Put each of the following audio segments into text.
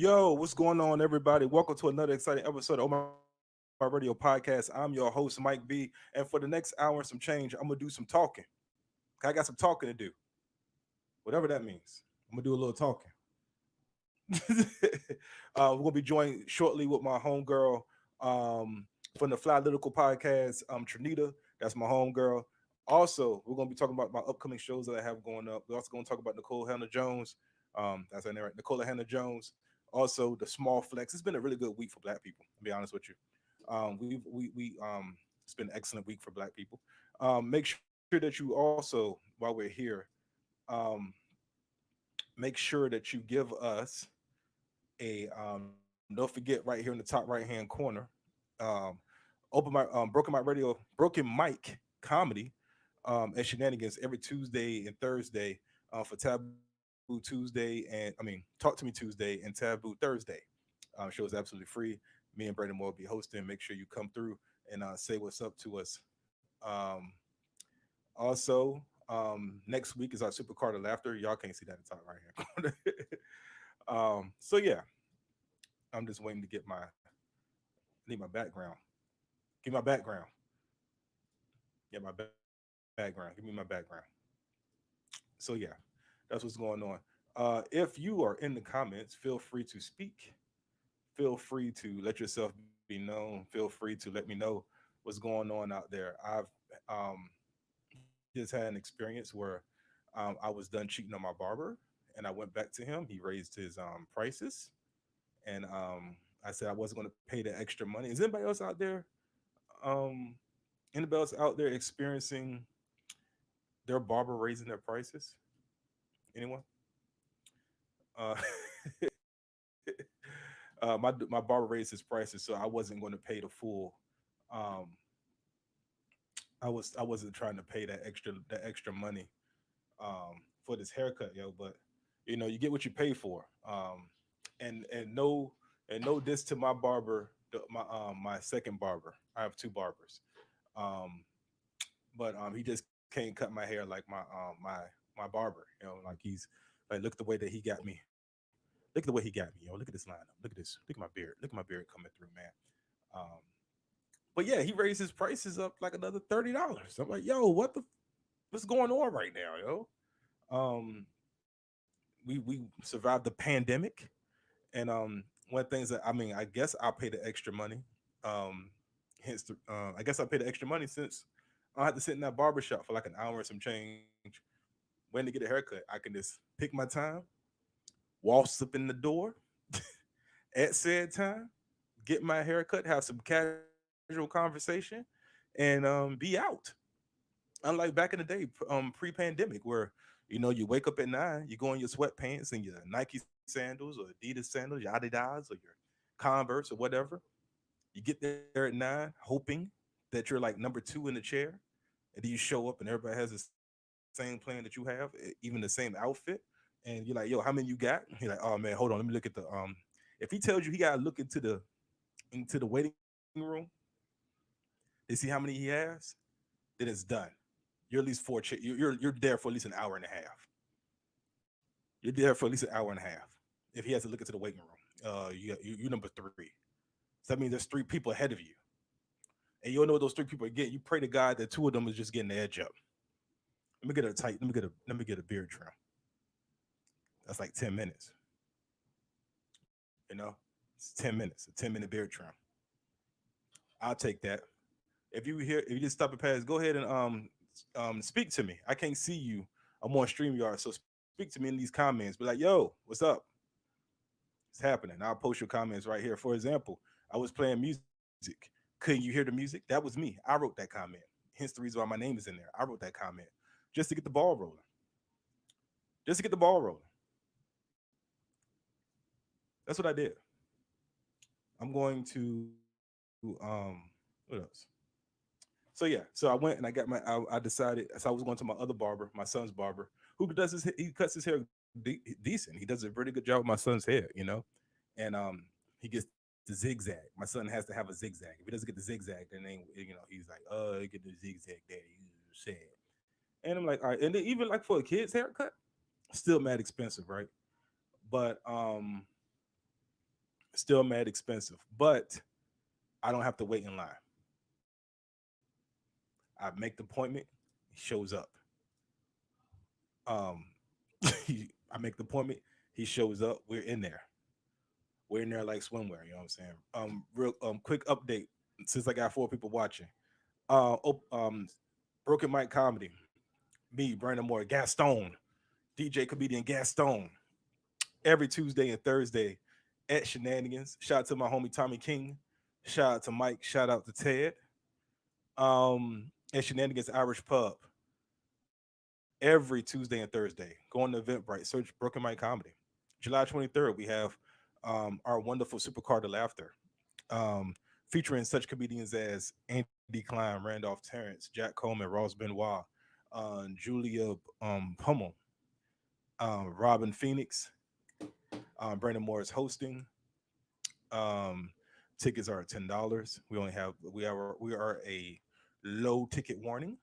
Yo, what's going on, everybody? Welcome to another exciting episode of my Radio Podcast. I'm your host, Mike B. And for the next hour and some change, I'm going to do some talking. I got some talking to do, whatever that means. I'm going to do a little talking. We're going to be joined shortly with my homegirl from the Fly Lyrical Podcast, Trinita. That's my homegirl. Also, we're going to be talking about my upcoming shows that I have going up. We're also going to talk about Nicole Hannah Jones. That's her name, right? Nicola Hannah Jones. Also, the Small Flex. It's been a really good week for Black people. To be honest with you, we it's been an excellent week for Black people. Make sure that you also, while we're here, um, make sure that you give us a don't forget right here in the top right hand corner, um, open my broken mic comedy and shenanigans every Tuesday and Thursday for Taboo Tuesday and Talk to Me Tuesday and Taboo Thursday. Show is absolutely free. Me and Brandon Moore will be hosting. Make sure you come through and say what's up to us. Um, Also, next week is our Super Card of Laughter. Y'all can't see that in the top right hand corner. So yeah, I'm just waiting to get my I need my background. Give me my background. Yeah, my background. Give me my background. So yeah, that's what's going on. If you are in the comments, feel free to speak. Feel free to let yourself be known. Feel free to let me know what's going on out there. I've um, just had an experience where I was done cheating on my barber, and I went back to him. He raised his prices, and I said I wasn't going to pay the extra money. Is anybody else out there? Um, Anybody else out there experiencing their barber raising their prices? Anyone? Uh, my barber raised his prices, so I wasn't going to pay the full. Um, I wasn't trying to pay that extra money for this haircut, yo. But you get what you pay for. And no this to my barber, my second barber. I have two barbers. Um, but he just can't cut my hair like my barber. Like like look at the way that he got me. Look at the way he got me, yo. Look at this lineup. Look at this. Look at my beard. Look at my beard coming through, man. Um, but yeah, he raised his prices up like another $30. I'm like, yo, what's going on right now, yo? We survived the pandemic, and one of the things that I guess I'll pay the extra money. Um, I guess I pay the extra money since I had to sit in that barbershop for like an hour and some change. When to get a haircut, I can just pick my time, waltz up in the door at said time, get my haircut, have some casual conversation, and be out. Unlike back in the day, pre-pandemic, where you wake up at 9, you go in your sweatpants and your Nike sandals or Adidas sandals, your Adidas or your Converse or whatever. You get there at 9, hoping that you're like number two in the chair, and then you show up and everybody has the same plan that you have, even the same outfit, and you're like, "Yo, how many you got?" He's like, "Oh man, hold on, let me look at the." If he tells you he gotta look into the waiting room to see how many he has, then it's done. You're at least you're there for at least an hour and a half. You're there for at least an hour and a half. If he has to look into the waiting room, you're number three. So that means there's three people ahead of you, and you don't know what those three people are getting. You pray to God that two of them is just getting the edge up. Let me get a tight. Let me get a beard trim. That's like 10 minutes. You know, it's 10 minutes. A 10-minute beard trim. I'll take that. If you just stop and pass, go ahead and speak to me. I can't see you. I'm on StreamYard, so speak to me in these comments. Be like, yo, what's up? It's happening. I'll post your comments right here. For example, I was playing music. Couldn't you hear the music? That was me. I wrote that comment. Hence the reason why my name is in there. I wrote that comment just to get the ball rolling. Just to get the ball rolling. That's what I did. I'm going to what else? So yeah, so I went and I decided, so I was going to my other barber, my son's barber, who does he cuts his hair decent. He does a pretty good job with my son's hair. And he gets the zigzag. My son has to have a zigzag. If he doesn't get the zigzag, then he's like, get the zigzag, daddy. You sad. And I'm like, all right. And then even like for a kid's haircut, still mad expensive, right? But Still mad expensive, but I don't have to wait in line. I make the appointment, he shows up. Um, I make the appointment, he shows up. We're in there like swimwear. You know what I'm saying? Real quick update since I got four people watching. Broken Mike Comedy, me, Brandon Moore, Gaston, DJ comedian Gaston, every Tuesday and Thursday at Shenanigans. Shout out to my homie Tommy King. Shout out to Mike. Shout out to Ted. At Shenanigans Irish Pub every Tuesday and Thursday. Go on the Eventbrite, search Broken Mike Comedy. July 23rd, we have our wonderful Supercar to Laughter, um, featuring such comedians as Andy Klein, Randolph Terrence, Jack Coleman, Ross Benoit, Julia Pummel, Robin Phoenix. Brandon Moore is hosting. Um, Tickets are $10. We are a low ticket warning.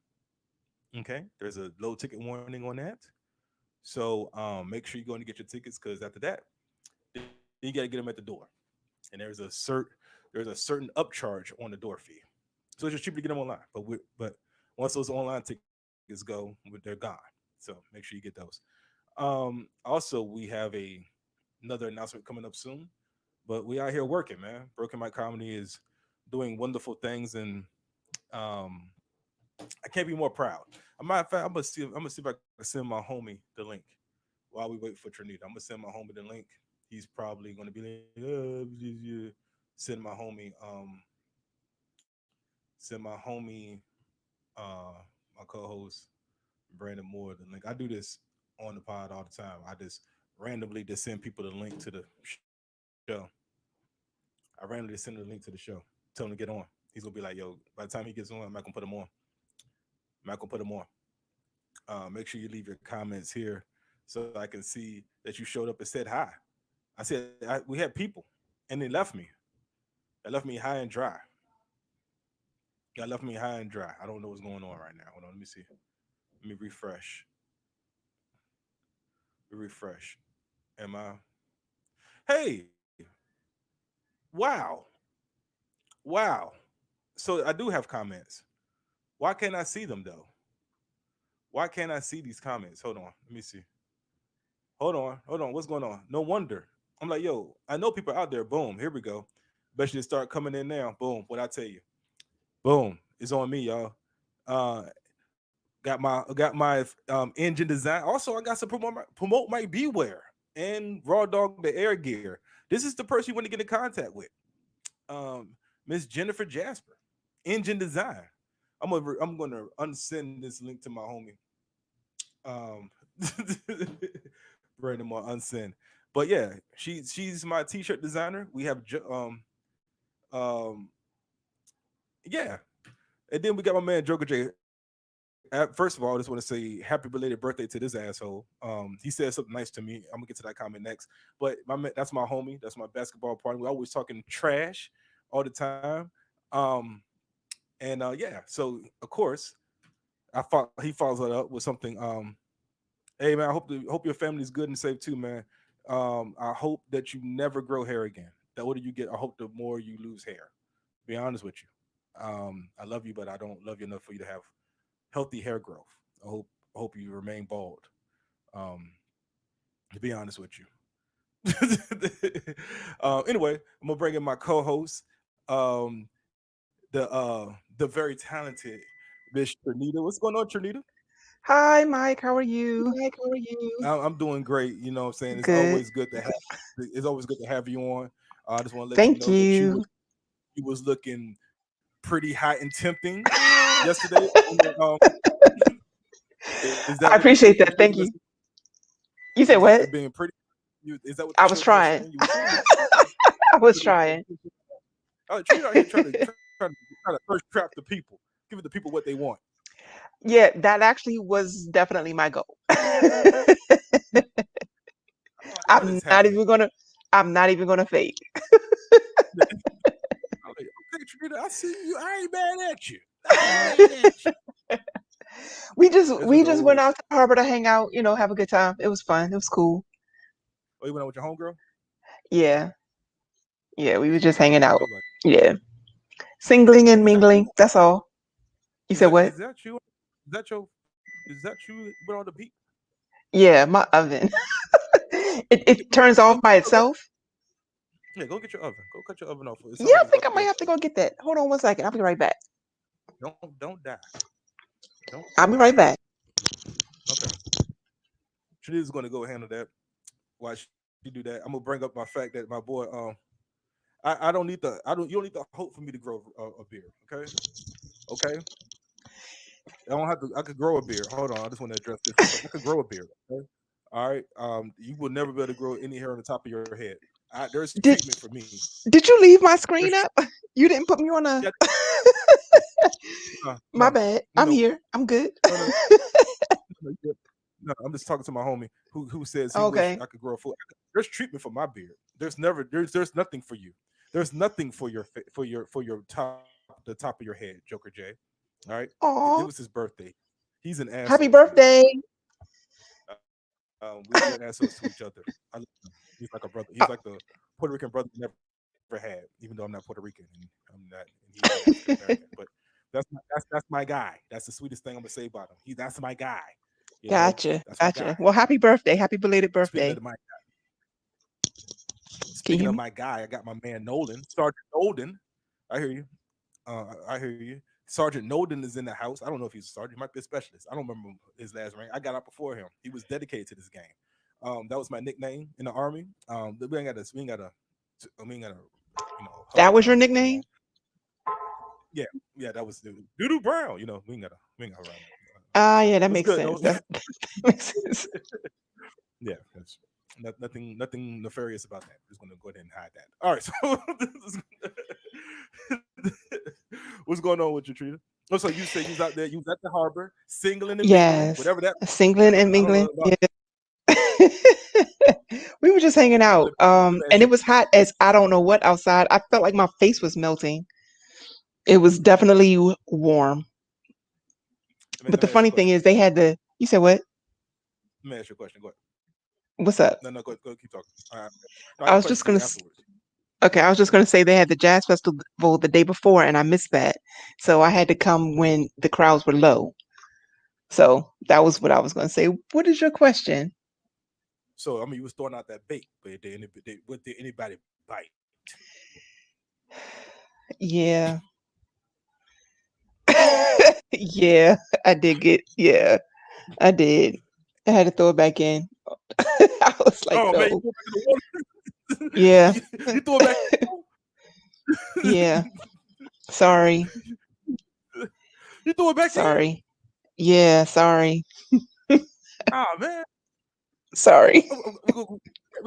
Okay, there's a low ticket warning on that. So make sure you go and get your tickets because after that, then you got to get them at the door. And there's a certain upcharge on the door fee. So it's just cheaper to get them online. But once those online tickets go, they're gone. So make sure you get those. Also, we have another announcement coming up soon. But we out here working, man. Broken Mike Comedy is doing wonderful things, and um, I can't be more proud. A matter of fact, I'm gonna see if I can send my homie the link while we wait for Trinita. I'm gonna send my homie the link. He's probably gonna be like, send my homie, send my homie, my co-host Brandon Moore the link. I do this on the pod all the time. I just randomly just send people the link to the show. I randomly just send the link to the show. Tell him to get on. He's gonna be like, "Yo." By the time he gets on, I'm not gonna put him on. I'm not gonna put him on. Make sure you leave your comments here so I can see that you showed up and said hi. We had people, and they left me. They left me high and dry. They left me high and dry. I don't know what's going on right now. Hold on, let me see. Let me refresh. Refresh. Am I? Hey, wow, wow. So I do have comments. Why can't I see them though? Why can't I see these comments? Hold on, let me see. Hold on. What's going on? No wonder. I'm like, yo, I know people out there. Boom, here we go. Bet you start coming in now. Boom, what I tell you. Boom, it's on me, y'all. Uh, got my engine design. Also, I got to promote my Beware and Raw Dog the Air Gear. This is the person you want to get in contact with. Miss Jennifer Jasper, engine design. I'm gonna unsend this link to my homie. Um, Brandon Moore unsend. But yeah, she's my t-shirt designer. We have um yeah, and then we got my man Joker J. First of all, I just want to say happy belated birthday to this asshole. He said something nice to me. I'm gonna get to that comment next. But that's my homie. That's my basketball partner. We always talking trash all the time. Um, and yeah, so of course, he follows it up with something. Hey man, I hope your family's good and safe too, man. I hope that you never grow hair again. The older you get, I hope the more you lose hair. Be honest with you. I love you, but I don't love you enough for you to have healthy hair growth. I hope you remain bald. Um, to be honest with you. Anyway, I'm gonna bring in my co-host, the very talented Miss Trinita. What's going on, Trinita? Hi, Mike. How are you? Mike, how are you? I'm doing great. You know what I'm saying? Good. It's always good to have you on. I just want to let you Thank know that you. you was looking pretty hot and tempting yesterday. Is that I what you appreciate showed that. Thank yesterday? you. You said what? Being pretty. Is that what you I was showed yesterday? trying. You was I was pretty. trying. Oh, Trina out here trying to first trap the people, giving the people what they want. Yeah, that actually was definitely my goal. I know I'm this not happening. even gonna I'm not even gonna fake. I'm like, okay, Trina, I see you. I ain't mad at you. I ain't mad at you. We just As we we go just over. went out to the harbor to hang out, have a good time. It was fun. It was cool. Oh, you went out with your homegirl? Yeah. Yeah, we were just Yeah, hanging out. we like Yeah. Singling and is that mingling. you? That's all. You Is said that what? is that you? Is that your is that you with all the beat? Yeah, my oven. It turns Go off get by your oven. itself. Yeah, go get your oven. Go cut your oven off. It Yeah, sounds I like it's think about I to might go have to go get that. Hold on one second. I'll be right back. don't die. I'll Don't be die. right back. Okay. Trinity's gonna go handle that. Why she do that? I'm gonna bring up my fact that my boy I don't need the I don't you don't need to hope for me to grow a beard. Okay. Okay. I don't have to. I could grow a beard. Hold on. I just want to address this real quick. I could grow a beard. Okay? All right. You will never be able to grow any hair on the top of your head. There's Did treatment for me. did you leave my There's screen up? You didn't put me on yeah, a no, my bad. you I'm know, here. I'm good. no, no, no. I'm just talking to my homie who says he wish Okay. I could grow a full. There's treatment for my beard. There's nothing for you. There's nothing for your top the top of your head, Joker J. All right. It was Aw. his birthday. He's an asshole Happy to me. birthday. We're assholes to each other. He's like a brother. He's like Uh, the Puerto Rican brother we never had, even though I'm not Puerto Rican and I'm not, and he's African American. But that's my guy. That's the sweetest thing I'm gonna say about him. That's my guy. You know, Gotcha. that's my guy. Gotcha. Well, happy birthday. Happy belated Speaking of the birthday. my Can you speaking hear of me? my guy, I got my man Nolan, Sergeant Nolan. I hear you. I hear you. Sergeant Nolan is in the house. I don't know if he's a sergeant. He might be a specialist. I don't remember his last rank. I got out before him. He was dedicated to this game. That was my nickname in the army. We ain't got to, hover That was your around that, nickname? Yeah, yeah, that was Doodoo Brown. We ain't got to around that. Ah, yeah, that What's makes good, sense. Nolan? That makes sense. Yeah, that's nothing nefarious about that. Just gonna go ahead and hide that. All right, so what's going on with you, Trina? Oh, so you say you was out there, you was at the harbor, singling and mingling, Yes. whatever that. Singling and I don't know mingling. about. Yeah. We were just hanging out. Let me And ask you. it was hot as I don't know what outside. I felt like my face was melting. It was definitely warm. But Let the me ask you funny a thing question. is they had the you said what? Let me ask you a question. Go ahead. What's up? No, go keep talking. All right. No, I I got a was question just for gonna you s- afterwards. okay, I was just gonna say they had the jazz festival the day before and I missed that. So I had to come when the crowds were low. So that was what I was gonna say. What is your question? So I mean, you was throwing out that bait, but did anybody bite? Yeah. Yeah, I did get yeah, I did. I had to throw it back in. I was like, Oh man, you no. threw it back in the water. Yeah. You threw it back. Yeah. Sorry. You threw it back in. Sorry. Yeah, sorry. Ah man. Sorry.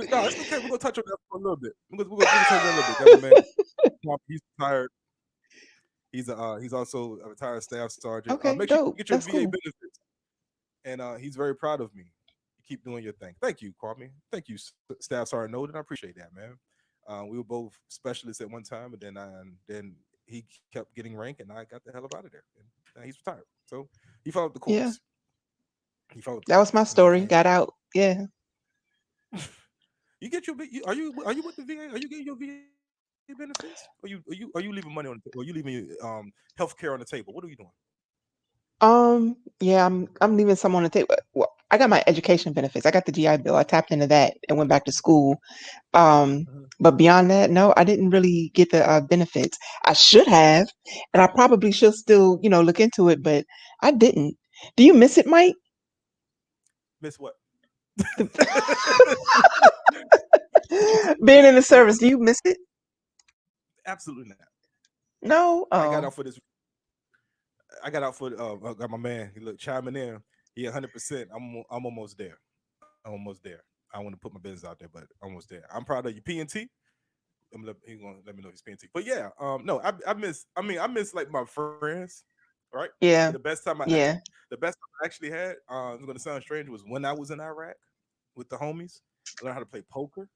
No, it's okay. We're gonna touch on that for a little bit. We're gonna touch on that a little bit. Got my man. He's retired. He's also a retired staff sergeant. Okay, Make sure you dope. get your That's VA cool. benefits, and he's very proud of me. You keep doing your thing. Thank you, Kwame. Thank you, Staff Sergeant Noden. I appreciate that, man. We were both specialists at one time, and then he kept getting rank, and I got the hell up out of there. And now he's retired. So he followed the Yeah. course. He followed the That was course, my and story. Got out. Yeah. you get your. Are you with the VA? Are you getting your VA benefits? Are you leaving money on the table? Are you leaving health care on the table? What are you doing? Yeah, I'm leaving some on the table. Well, I got my education benefits. I got the GI Bill. I tapped into that and went back to school. Um, Mhm. but beyond that, no, I didn't really get the benefits. I should have, and I probably should still, look into it, but I didn't. Do you miss it, Mike? Miss what? The- Being in the service, do you miss it? Absolutely not. No? I got Oh, out for this. I got out for. I got my man. He look chiming in. He 100%. I'm almost there. I'm almost there. I want to put my business out there, but I'm almost there. I'm proud of you, P&T. He's gonna let me know he's P&T. But yeah, no, I miss. I mean, I miss like my friends, right? The yeah, best time yeah. the best time I actually had. It's gonna sound strange. Was when I was in Iraq with the homies. I learned how to play poker.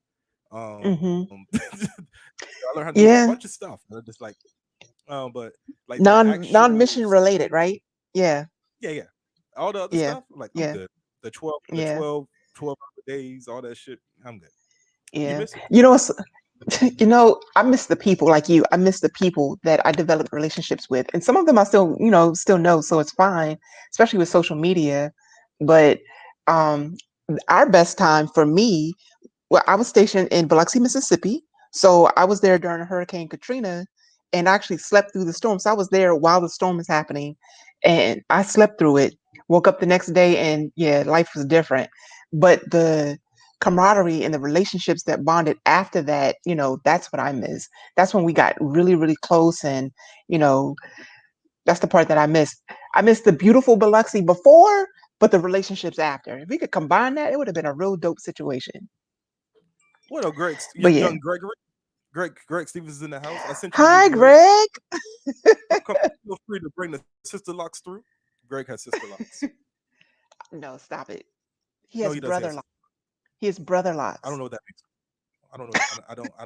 Mm-hmm. I learned how to do a bunch of Yeah. stuff. Just like but like the actual Non-mission related, right? Yeah, yeah, yeah. All the other yeah, stuff, like I'm yeah, good. The 12, the yeah, 12, 12 hour days, all that shit, I'm good. You yeah. miss it? You know what's I miss the people like you. I miss the people that I developed relationships with. And some of them I still, still know, so it's fine, especially with social media. But um our best time for me, well, I was stationed in Biloxi, Mississippi. So I was there during Hurricane Katrina and actually slept through the storm. So I was there while the storm was happening and I slept through it. Woke up the next day and yeah, life was different. But the camaraderie and the relationships that bonded after that, that's what I miss. That's when we got really, really close and, you know, that's the part that I missed. I missed the beautiful Biloxi before, but the relationships after. If we could combine that, it would have been a real dope situation. What up, But yeah. young Gregory? Greg Stevens is in the house. I sent you his Hi, link. Greg. Come, feel free to bring the sister locks through. Greg has sister locks. No, stop it. He No, has he does brother have. locks. He has brother I don't locks. know what that means. I don't know. I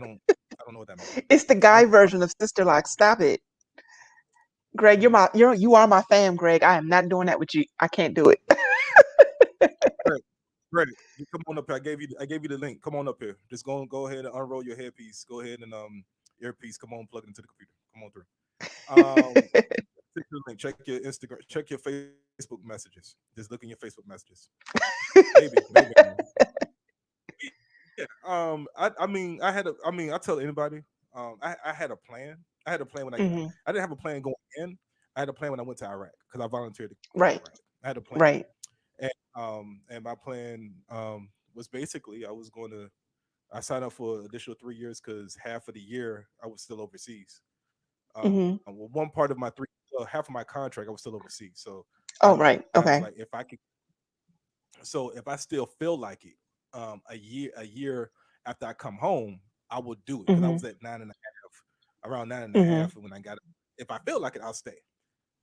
don't know what that means. It's the I, guy version of sister locks. Stop it. Greg, you are my fam, Greg. I am not doing that with you. I can't do it. Greg, Greg, you come on up here. I gave you the link. Come on up here. Just go ahead and unroll your headpiece. Go ahead and earpiece. Come on, plug it into the computer. Come on through. Check your link. Check your Instagram. Check your Facebook messages. Just look in your Facebook messages. Maybe. Yeah. I mean, I tell anybody. I had a plan. I had a plan when Hmm. I didn't have a plan going in. I had a plan when I went to Iraq because I volunteered to go to Right. Iraq. I had a plan, Right. and my plan was basically I was going to. I signed up for an additional 3 years because half of the year I was still overseas. Hmm. Well, one part of my half of my contract I was still overseas. So Oh, right. I was Okay. like, if I could, so if I still feel like it, a year after I come home, I will do it because I Hmm. was at 9.5, around nine and a Hmm. half, and when I got it, if I feel like it, I'll stay.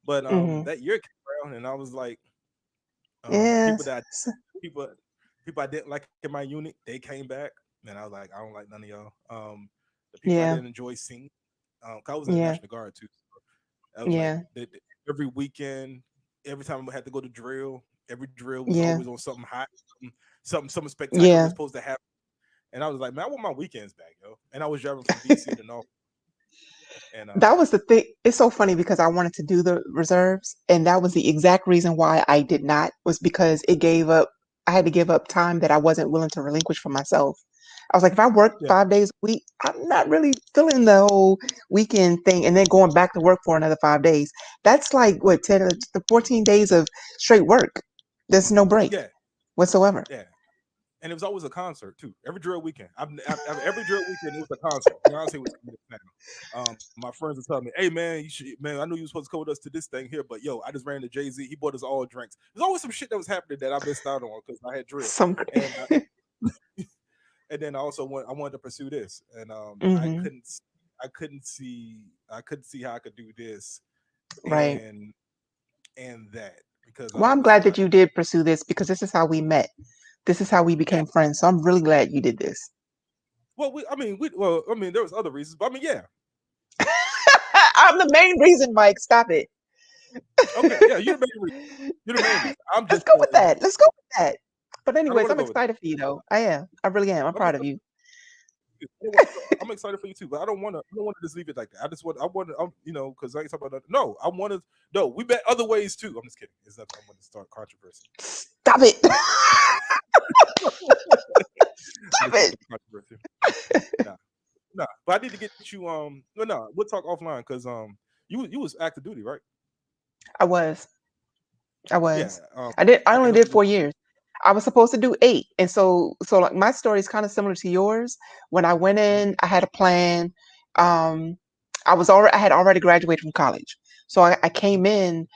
But Hmm. that year came around, and I was like, people Yes. that people people I didn't like in my unit, they came back, and I was like, I don't like none of y'all. The people I Yeah. didn't enjoy seeing, 'cause I was in the Yeah. National Guard too. So I was like, Yeah. every weekend, every time I had to go to drill, every drill was Yeah. always on something hot, something spectacular was Yeah. supposed to happen. And I was like, man, I want my weekends back, yo. And I was driving from DC to North, and That was the thing. It's so funny because I wanted to do the reserves, and that was the exact reason why I did not, was because I had to give up time that I wasn't willing to relinquish for myself. I was like, if I work yeah, 5 days a week, I'm not really feeling the whole weekend thing and then going back to work for another 5 days. That's like what, 10 to 14 days of straight work. There's no break yeah, whatsoever. yeah. And it was always a concert too. Every drill weekend, every drill weekend it was a concert. Beyonce was coming to town. My friends would tell me, "Hey man, man, I knew you were supposed to come with us to this thing here, but yo, I just ran to Jay-Z. He bought us all drinks. There's always some shit that was happening that I missed out on because I had drill, Some and and then I also I wanted to pursue this, and hmm. I couldn't see how I could do this Right. and that because I Well, I'm was glad that you did pursue this because this is how we met. This is how we yeah. became friends. So I'm really glad you did this. Well, I mean, there was other reasons, but I mean, yeah. I'm the main reason, Mike. Stop it. Okay, yeah, you're the main reason. You're the main reason. I'm Let's just go with that. Let's go with that. But I don't anyways, want to I'm go with that. excited for you though. I am. I really am. I'm I'm proud of excited. you. I'm excited for you too, but I don't want to just leave it like that. I want to, because I ain't talking about that. No, I want to. No, we met other ways too. I'm just kidding. It's nothing. I want to start controversy. Stop it. I'm Stop just it. starting controversy. Nah, nah. But I need to get you. No. We'll talk offline because you was active duty, right? I was. I Yeah. was. I I can only help did you with. 4 years. I was supposed to do 8. And so like my story is kind of similar to yours. When I went Mhm. in, I had a plan. Um, I had already graduated from college. So I came in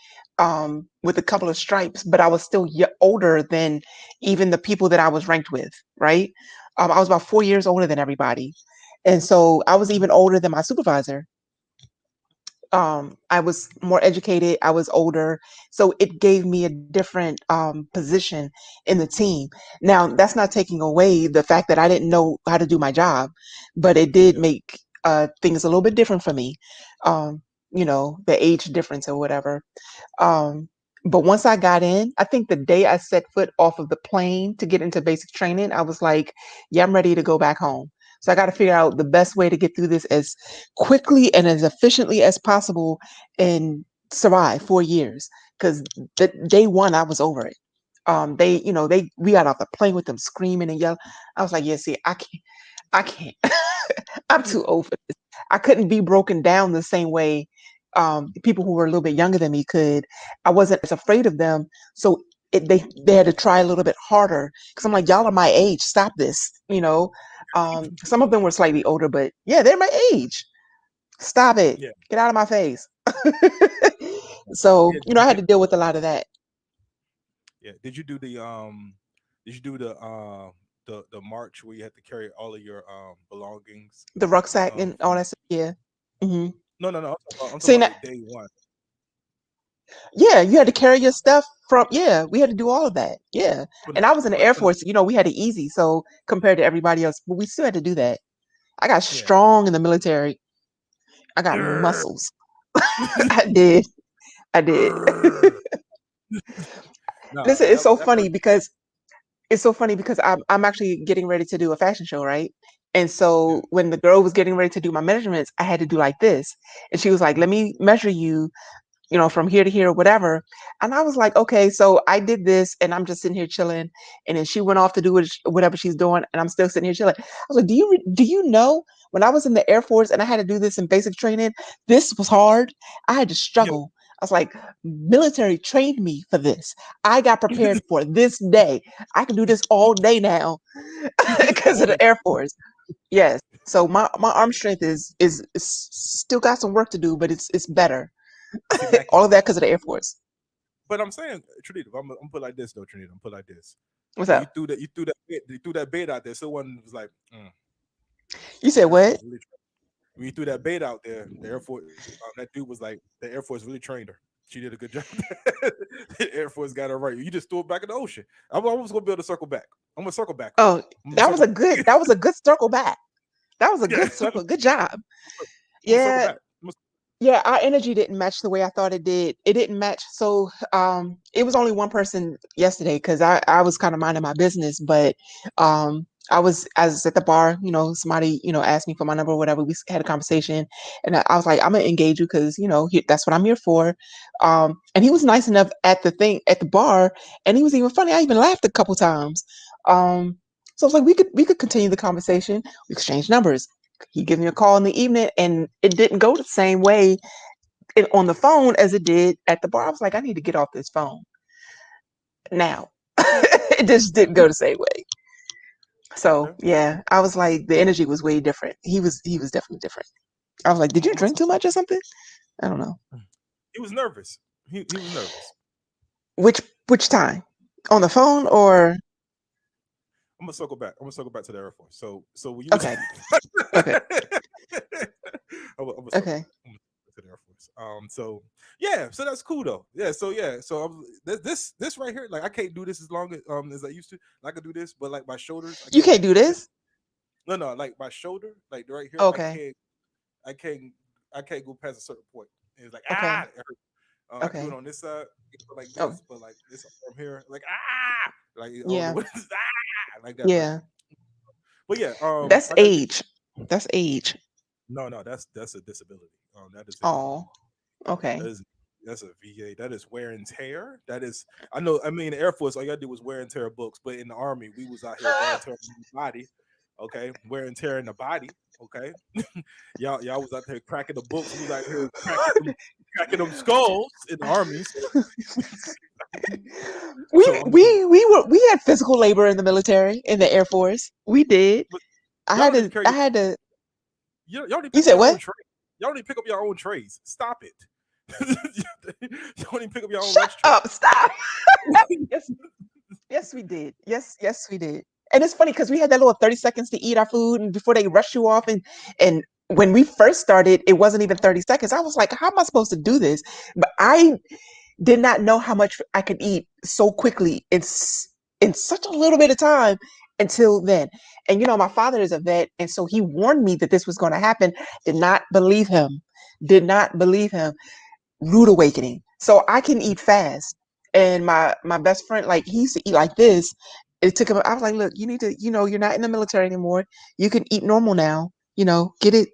with a couple of stripes, but I was still older than even the people that I was ranked with, right? I was about 4 years older than everybody. And so I was even older than my supervisor. I was more educated, I was older, so it gave me a different position in the team. Now, that's not taking away the fact that I didn't know how to do my job, but it did Yeah. make things a little bit different for me. Um, the age difference or whatever. Um, but once I got in, I think the day I set foot off of the plane to get into basic training, I was like, yeah, I'm ready to go back home. So I got to figure out the best way to get through this as quickly and as efficiently as possible and survive 4 years. Because the day one, I was over it. We got off the plane with them screaming and yelling. I was like, yeah, see, I can't. I'm Yeah, too old for this. I couldn't be broken down the same way people who were a little bit younger than me could. I wasn't as afraid of them, so they had to try a little bit harder because I'm like, y'all are my age. Stop this. Some of them were slightly older, but yeah, they're my age. Stop it. yeah, Get out of my face. So yeah. I had to deal with a lot of that. Yeah. Did you do the march where you had to carry all of your belongings? The rucksack and all From that stuff. Yeah. hmm No, no, no. I'm talking See, about now, like day one. yeah, you had to carry your stuff from, yeah, we had to do all of that. Yeah. From the, And I was in the like Air from the, Force, we had it easy. So compared to everybody else, but we still had to do that. I got yeah. strong in the military. I got Grr. muscles. I did. I did. Grr. No, Listen, it's so that part. funny because I'm actually getting ready to do a fashion show, right? And Yeah, so when the girl was getting ready to do my measurements, I had to do like this. And she was like, let me measure you, from here to here or whatever. And I was like, okay, so I did this and I'm just sitting here chilling. And then she went off to do whatever she's doing. And I'm still sitting here chilling. I was like, do you know when I was in the Air Force and I had to do this in basic training, this was hard. I had to yeah. struggle. I was like, military trained me for this. I got prepared for this day. I can do this all day now because All of day. the Air Force. Yes. So my arm strength is still got some work to do, but it's better. It's All of immaculate. that because of the Air Force. But I'm saying, Trinity, I'm put like this though, Trinity. I'm put like this. What's When up? you threw that bait out there, someone was like, You said Air Force what? really. When you threw that bait out there, the Air Force, that dude was like, the Air Force really trained her. She did a good job. The Air Force got her right. You just threw it back in the ocean. I was gonna be able to circle back. I'm gonna circle back on Oh, you. I'm gonna circle back. that was a good circle back. That was a Yeah, good circle. Good job. I'm gonna circle Yeah, back. yeah, our energy didn't match the way I thought it did. It didn't match. So it was only one person yesterday because I was kind of minding my business, but I was at the bar, somebody, asked me for my number or whatever. We had a conversation and I was like, I'm gonna engage you because, that's what I'm here for. And he was nice enough at the bar, and he was even funny. I even laughed a couple times. So I was like, we could continue the conversation. We exchanged numbers. He gave me a call in the evening, and it didn't go the same way on the phone as it did at the bar. I was like, I need to get off this phone now. It just didn't go the same way. So Okay. yeah, I was like, the energy was way different. He was definitely different. I was like, did you I'm gonna drink too much or something? I don't know. He was nervous. He was nervous. Which time? On the phone or I'm gonna circle back. I'm gonna circle back to the Air Force. So when you was okay. Okay. I'm gonna Okay. to the Air Force. So yeah, so that's cool though. Yeah, so yeah, so this right here, like I can't do this as long as I used to. I could do this, but like my shoulders, I You can't can't like do bend. this? No, no, like my shoulder, like right here, Okay. I can't, I can't go past a certain point. And it's like Okay. it hurts. I can do it Okay. on this side, like Oh, this, but like this from here, like like I don't know yeah. what is like that. Yeah. But yeah, That's like I did. age. That's age. No, no, that's a disability. That is a Oh, that okay. is that's a VA. That is wear and tear. That is I know. I mean, in the Air Force, all you gotta do was wear and tear books. But in the Army, we was out here wear and tear in the body. Okay, wear and tear in the body. Okay, y'all was out there cracking the books. We was out here cracking them skulls in the Army. we So I'm gonna. we had physical labor in the military, in the Air Force. We did. But I y'all had don't even to carry I your. had to Y'all need to You pick up said your own what? tray. Y'all need to pick up your own trays. Stop it. You don't even pick up your own Shut lunch tray. up, stop. Yes, yes, we did. Yes, we did. And it's funny because we had that little 30 seconds to eat our food and before they rush you off, and when we first started, it wasn't even 30 seconds. I was like, how am I supposed to do this? But I did not know how much I could eat so quickly in such a little bit of time until then. And my father is a vet, and so he warned me that this was going to happen. Did not believe him. Did not believe him. Rude awakening. So I can eat fast. And my best friend, like he used to eat like this, It took him. I was like, look, you need to, you're not in the military anymore. You can eat normal now. Get it.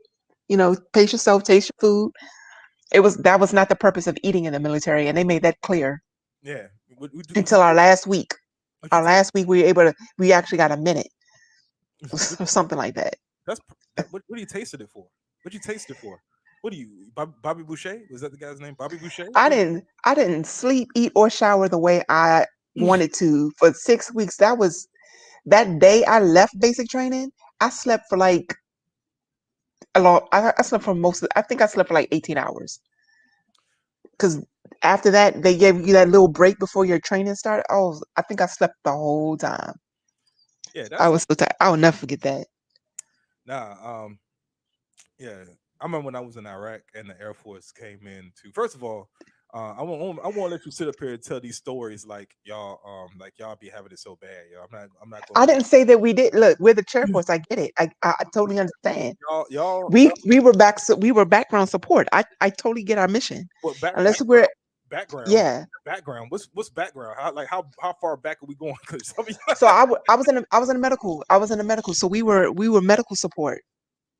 Pace yourself, taste your food. That was not the purpose of eating in the military, and they made that clear Yeah. What you until our last week. what you Our taste? last week, we actually got a minute What, or something like that. that's that. What do you tasted it for? What you taste it for? What do you Bobby Boucher? Was that the guy's name? Bobby Boucher? I didn't sleep, eat, or shower the way I wanted to for 6 weeks. That day I left basic training. I slept for like a lot. I slept for I think I slept for like 18 hours. Because after that, they gave you that little break before your training started. I think I slept the whole time. Yeah, I that's was so tired. I will never forget that. nah. Yeah, I remember when I was in Iraq and the Air Force came in to. First of all, I won't let you sit up here and tell these stories like y'all be having it so bad, yo. I'm not gonna I do didn't say that we did. Look, we're the chair force. I get it. I totally understand. y'all We were background support. I totally get our mission. what Unless we're background yeah. background. What's background? How far back are we going? Because some of you, So I was in a medical. So we were medical support.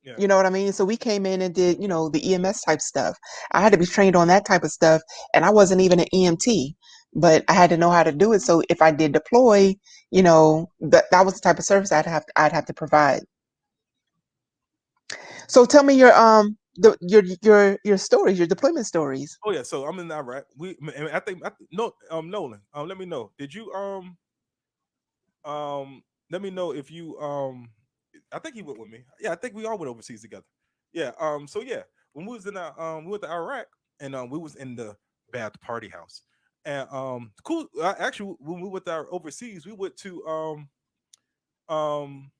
yeah, You know what I mean? So we came in and did, the EMS type stuff. I had to be trained on that type of stuff, and I wasn't even an EMT, but I had to know how to do it. So if I did deploy, that was the type of service I'd have to provide. So tell me your stories, your deployment stories. oh yeah. So I'm in Iraq. No, Nolan. Let me know. Did you let me know if you I think he went with me. Yeah, I think we all went overseas together. Yeah. So yeah, when we was in we went to Iraq and we was in the Bath Party House. And cool. Actually, when we went there overseas, we went to um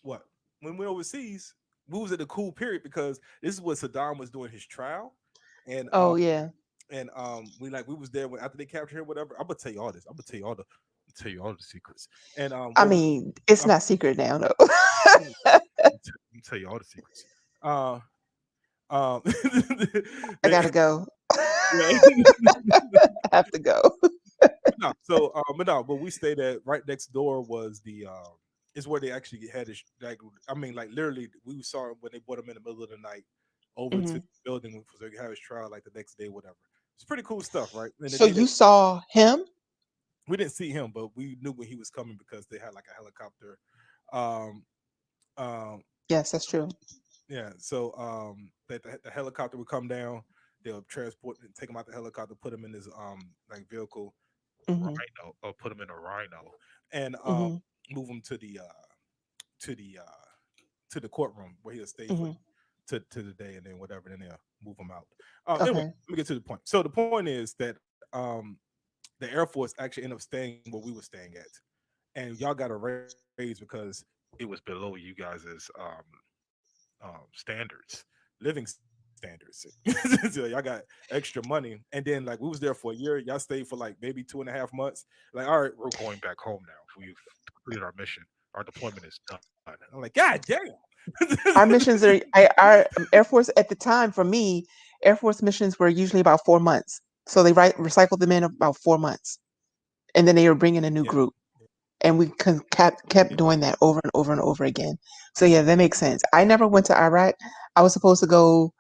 what? When we went overseas, we was at the cool period because this is what Saddam was doing his trial, and Oh yeah. we was there when after they captured him, whatever. I'm gonna tell you all this. I'm gonna tell you tell you all the secrets. And I what was mean, it's I'm, not secret now, though. I'm tell you all the secrets. Uh, um, I they, gotta go. yeah. I have to go. No, so but no, but we stayed at right next door was the is where they actually had his like I mean like literally we saw him when they brought him in the middle of the night over to the Hmm. building so he could have his trial like the next day, whatever. It's pretty cool stuff, right? And the So day you that saw him? we didn't see him, but we knew when he was coming because they had like a helicopter. Um, um, Yes, that's true. yeah, so that the helicopter would come down, they'll transport and take him out the helicopter, put him in his like vehicle, Hmm. Rhino, or put him in a Rhino, and Hmm. move him to the to the courtroom where he'll stay for Hmm. to the day, and then whatever, then they'll move him out. Anyway, Okay. let me get to the point. So the point is that the Air Force actually ended up staying where we were staying at, and y'all got a raise because it was below you guys' standards, living standards. So y'all got extra money, and then like we was there for a year. Y'all stayed for like maybe 2.5 months. Like, all right, we're going back home now. We've completed our mission. Our deployment is done. I'm like, God damn. Our missions our Air Force at the time for me, Air Force missions were usually about 4 months. So they recycled them in about 4 months, and then they were bringing a new Yeah, group, and we kept yeah. doing that over and over and over again. So yeah, that makes sense. I never went to Iraq. I was supposed to go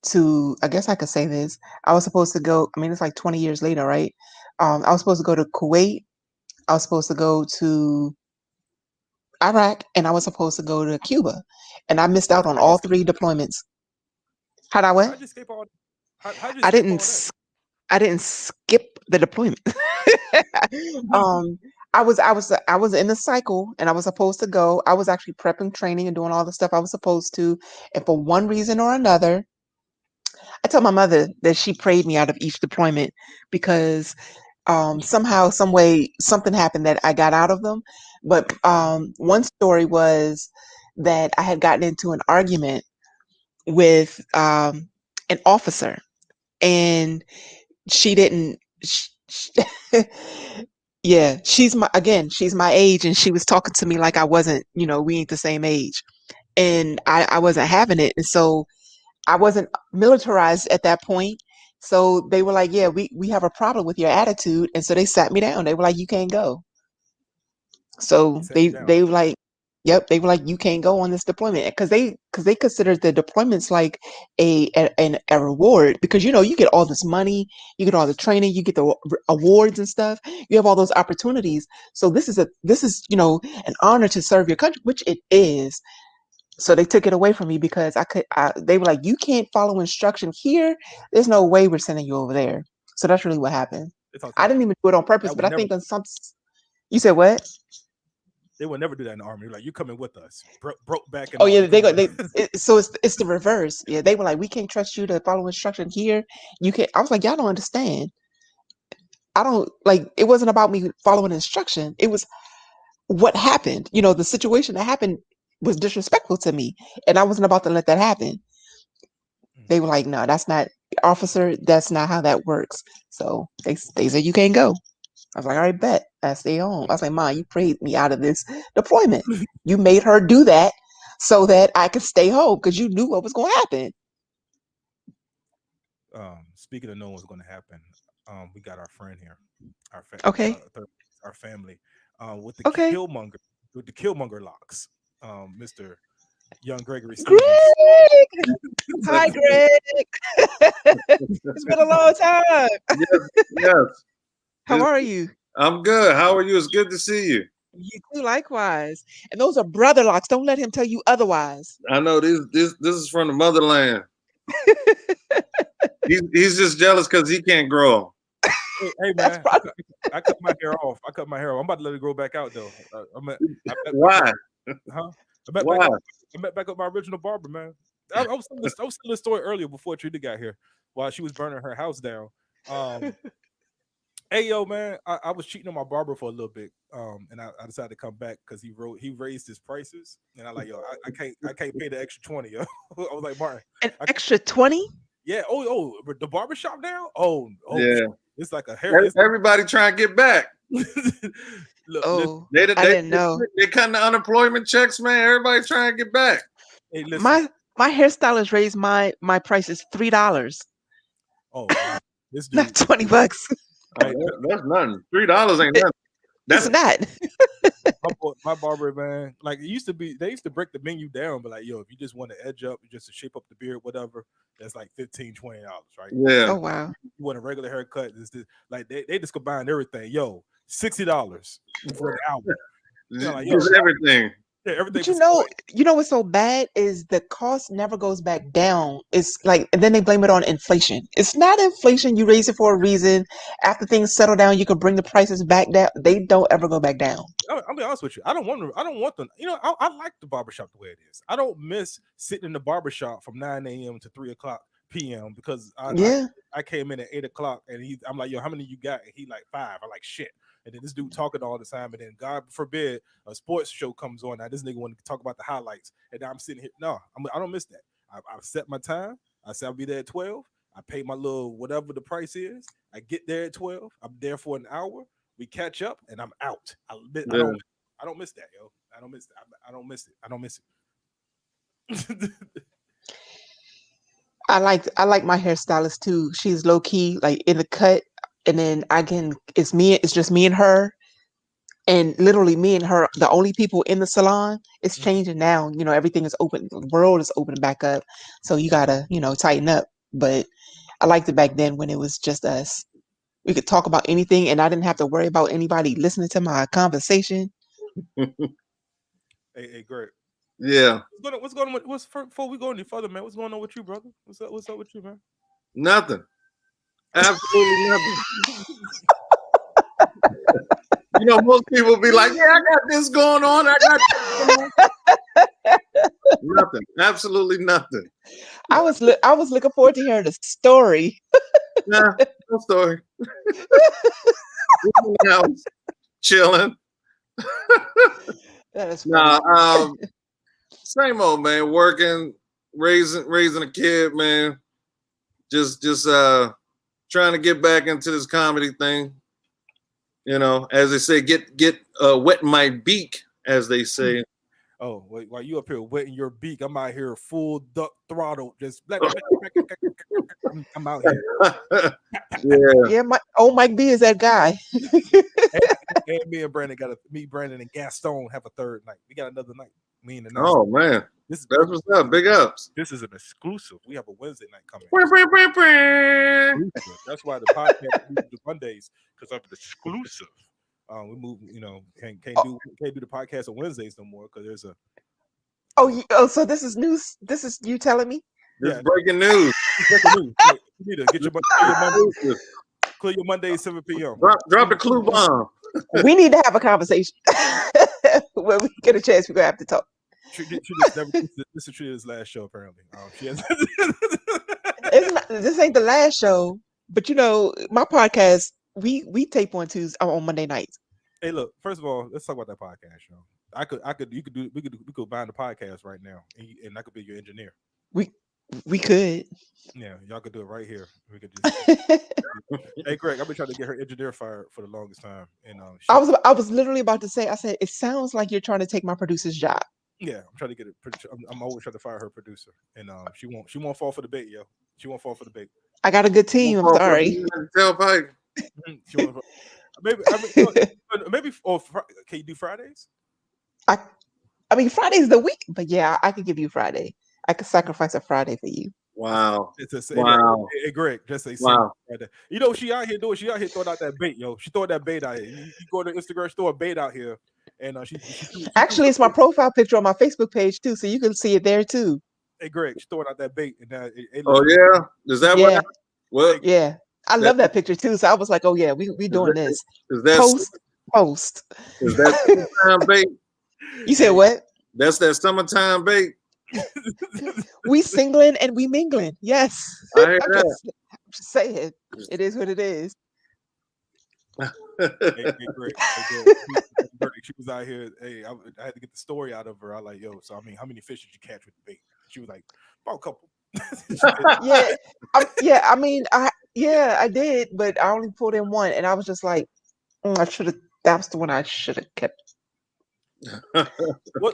to. I guess I could say this. I was supposed to go. I mean, it's like 20 years later, right? I was supposed to go to Kuwait. I was supposed to go to Iraq, and I was supposed to go to Cuba, and I missed out on How'd you all escape three that? deployments. How'd I what? How'd you escape all? How'd you I escape didn't. all that? I didn't skip the deployment. um, I was in the cycle, and I was supposed to go. I was actually prepping, training, and doing all the stuff I was supposed to. And for one reason or another, I told my mother that she prayed me out of each deployment because somehow, some way, something happened that I got out of them. But one story was that I had gotten into an argument with an officer, and she didn't. Yeah, she's my age, and she was talking to me like I wasn't, we ain't the same age, and I wasn't having it, and so I wasn't militarized at that point. So they were like, yeah, we have a problem with your attitude, and so they sat me down. They were like, you can't go. So Set you they down. they were like, yep, they were like, you can't go on this deployment because they considered the deployments like a reward because you get all this money, you get all the training, you get the awards and stuff, you have all those opportunities. So this is an honor to serve your country, which it is. So they took it away from me because they were like, you can't follow instruction here. There's no way we're sending you over there. So that's really what happened. They talk I about didn't even do it on purpose, that but would I never. think on some. You said what? They would never do that in the army. Like you coming with us, broke back and Oh all. yeah, You they coming go. with They us. so it's the reverse. Yeah, they were like, we can't trust you to follow instruction here. You can. I was like, y'all don't understand. I don't like. It wasn't about me following instruction. It was what happened. The situation that happened was disrespectful to me, and I wasn't about to let that happen. They were like, no, that's not officer. That's not how that works. So they said you can't go. I was like, all right, bet. I stay home. I was like, Mom, you prayed me out of this deployment. You made her do that so that I could stay home because you knew what was going to happen. Speaking of knowing what's going to happen, we got our friend here, Okay. our family, with the Okay. Killmonger locks, Mr. Young Gregory Stevens. Greg! Hi, Greg. It's been a long time. Yes, yes. How are you? I'm good. How are you? It's good to see you. You too, likewise. And those are brother locks. Don't let him tell you otherwise. I know this is from the motherland. He's just jealous because he can't grow 'em. Hey That's man, probably I cut my hair off. I'm about to let it grow back out though. I met Why? huh? I met back Why? up. I met back up my original barber, man. I was telling this story earlier before Trina got here, while she was burning her house down. Um, hey yo, man, I was cheating on my barber for a little bit, and I decided to come back because he raised his prices, and I like yo, I can't pay the extra 20, yo. I was like Martin, an I, extra 20. yeah, but the barber shop now, Yeah. it's like a hair. Everybody trying to get back. Look, listen, Oh, They I didn't know. cutting the unemployment checks, man. Everybody trying to get back. hey, listen. My hairstylist raised my prices $3, Oh wow, this not dude. $20. Hey, That's nothing. $3 ain't nothing. It's not. my barber, man, like it used to be, they used to break the menu down, but like, yo, if you just want to edge up, just to shape up the beard, whatever, that's like $15-$20, right? Yeah. Oh wow. You want a regular haircut, this like they just combine everything. Yo, $60 for an hour. Like, yo, Just everything. yeah, everything But for what's so bad is the cost never goes back down. It's like, and then they blame it on inflation. It's not inflation. You raise it for a reason. After things settle down, you can bring the prices back down. They don't ever go back down. I'll be honest with you. I don't want them. I like the barbershop the way it is. I don't miss sitting in the barbershop from 9 a.m. to 3 o'clock p.m. because Yeah. I came in at 8 o'clock and I'm like, yo, how many you got? And he like 5. I'm like, shit. And then this dude talking all the time, and then God forbid a sports show comes on. Now this nigga want to talk about the highlights, and now I'm sitting here. No, I don't miss that. I've set my time. I said I'll be there at 12. I pay my little whatever the price is. I get there at 12. I'm there for an hour. We catch up, and I'm out. Yeah. I don't miss that, yo. I don't miss that. I don't miss it. I don't miss it. I like my hairstylist too. She's low key, like in the cut, and then it's just me and her. And literally me and her, the only people in the salon. It's changing now. Everything is open. The world is opening back up. So you gotta, tighten up. But I liked it back then when it was just us. We could talk about anything and I didn't have to worry about anybody listening to my conversation. Hey, Greg. Yeah. What's going on? Before we go any further, man? What's going on with you, brother? What's up with you, man? Nothing. Absolutely nothing. Most people be like, yeah, I got this going on. I got this going on. Nothing. Absolutely nothing. I was looking forward to hearing the story. Nah, no story. In the house, chilling. That is funny. Nah, same old man. Working, raising a kid, man. Just trying to get back into this comedy thing. As they say, get wet my beak, as they say. Oh, wait, while you up here wetting your beak, I'm out here full duck throttle, just I'm out here. Yeah. Yeah, Mike B is that guy. And me, Brandon, and Gaston have a third night. We got another night. Me and the Oh man, this is that's what's up. Big ups. This is an exclusive. We have a Wednesday night coming. Exclusive. That's why the podcast moved to Mondays, because of the exclusive. We moved, can't do the podcast on Wednesdays no more because there's a. So this is news. This is you telling me? This is breaking news. You need to get clear your Mondays 7 p.m. Drop the clue bomb. We need to have a conversation when we get a chance. We're gonna have to talk. This is Tria's last show, apparently. She has. This ain't the last show, but my podcast. We tape on Monday nights. Hey, look. First of all, let's talk about that podcast show. We could bind the podcast right now, and I could be your engineer. We could. Yeah, y'all could do it right here. We could just. Hey, Greg, I've been trying to get her engineer fired for the longest time, and I was literally about to say. I said it sounds like you're trying to take my producer's job. Yeah, I'm trying to get it. I'm always trying to fire her producer, and she won't fall for the bait, yo. She won't fall for the bait. I got a good team. I'm sorry. Tailpipe. Maybe. Oh, can you do Fridays? I mean Friday's the week, but yeah, I could give you Friday. I could sacrifice a Friday for you. Wow. Wow. Hey, Greg, just say wow. She out here doing. She out here throwing out that bait, yo. She throwing that bait out here. You go to Instagram, throw a bait out here, and actually, it's my profile picture on my Facebook page too, so you can see it there too. Hey, Greg, she's throwing out that bait, and oh yeah, is that what? Well, yeah, I love that picture too. So I was like, oh yeah, we doing this. Is that post? Is that summertime bait? You said what? That's that summertime bait. We singling and we mingling. Yes. I hear that. I'm just saying, it is what it is. Hey, Greg, she was out here. Hey, I had to get the story out of her. I like, yo. So I mean, how many fish did you catch with the bait? She was like, about a couple. I did, but I only pulled in one, and I was just like, that's the one I should have kept.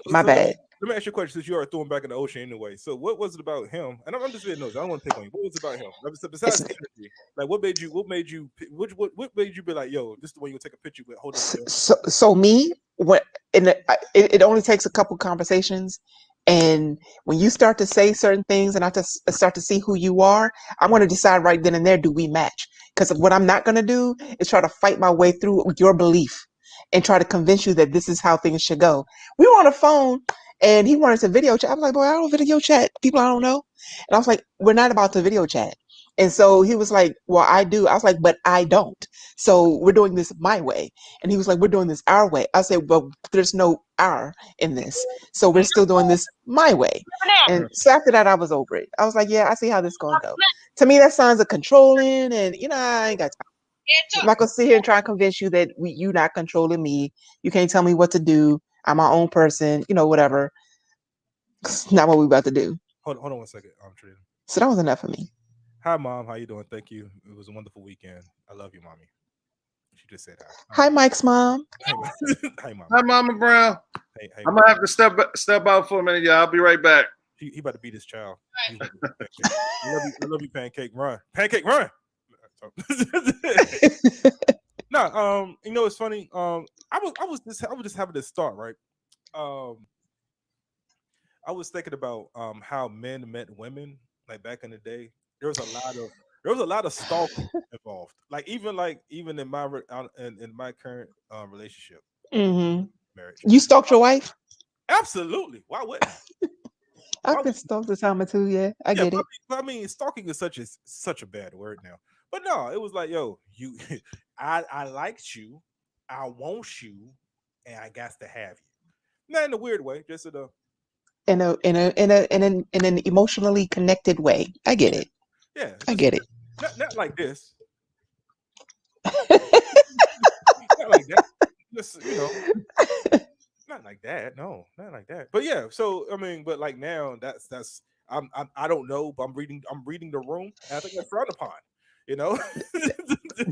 My bad. Let me ask you a question, since you are throwing back in the ocean anyway. So what was it about him? And I'm just saying, no, I don't want to take on you. What was it about him? Besides energy, like what made you be like, yo, this is the way you take a picture with hold up. So me, it only takes a couple conversations, and when you start to say certain things and I just start to see who you are, I'm going to decide right then and there, do we match? Because what I'm not going to do is try to fight my way through your belief and try to convince you that this is how things should go. We were on a phone and he wanted to video chat. I was like, boy, I don't video chat people I don't know. And I was like, we're not about to video chat. And so he was like, well, I do. I was like, but I don't. So we're doing this my way. And he was like, we're doing this our way. I said, well, there's no our in this. So we're still doing this my way. And so after that, I was over it. I was like, yeah, I see how this is going to go. To me, that signs of controlling. And, I ain't got time. I'm not going to sit here and try and convince you that you not controlling me. You can't tell me what to do. I'm my own person, whatever. It's not what we're about to do. Hold on 1 second. Trina. So that was enough for me. Hi, Mom. How you doing? Thank you. It was a wonderful weekend. I love you, Mommy. She just said hi. Hi, Mike's mom. Hi, Mom. Hi, Mama Brown. Hey, I'm going to have to step out for a minute, y'all. I'll be right back. He about to beat his child. I love you, Pancake. Run. Pancake, run. No, it's funny. I was just having this thought, right? I was thinking about how men met women like back in the day. There was a lot of stalking involved. Like even in my current relationship, marriage. You stalked your wife? Absolutely. Why wouldn't I? I've been stalked a time or two. Yeah, I get it. I mean, stalking is such a bad word now. But no, it was like, yo, I liked you, I want you, and I got to have you. Not in a weird way, just in an emotionally connected way. I get it. Yeah, I get it. Not like this. Not like that. Just not like that. No, not like that. But yeah, so I mean, but like now, that's I don't know, but I'm reading the room. And I think that's frowned upon.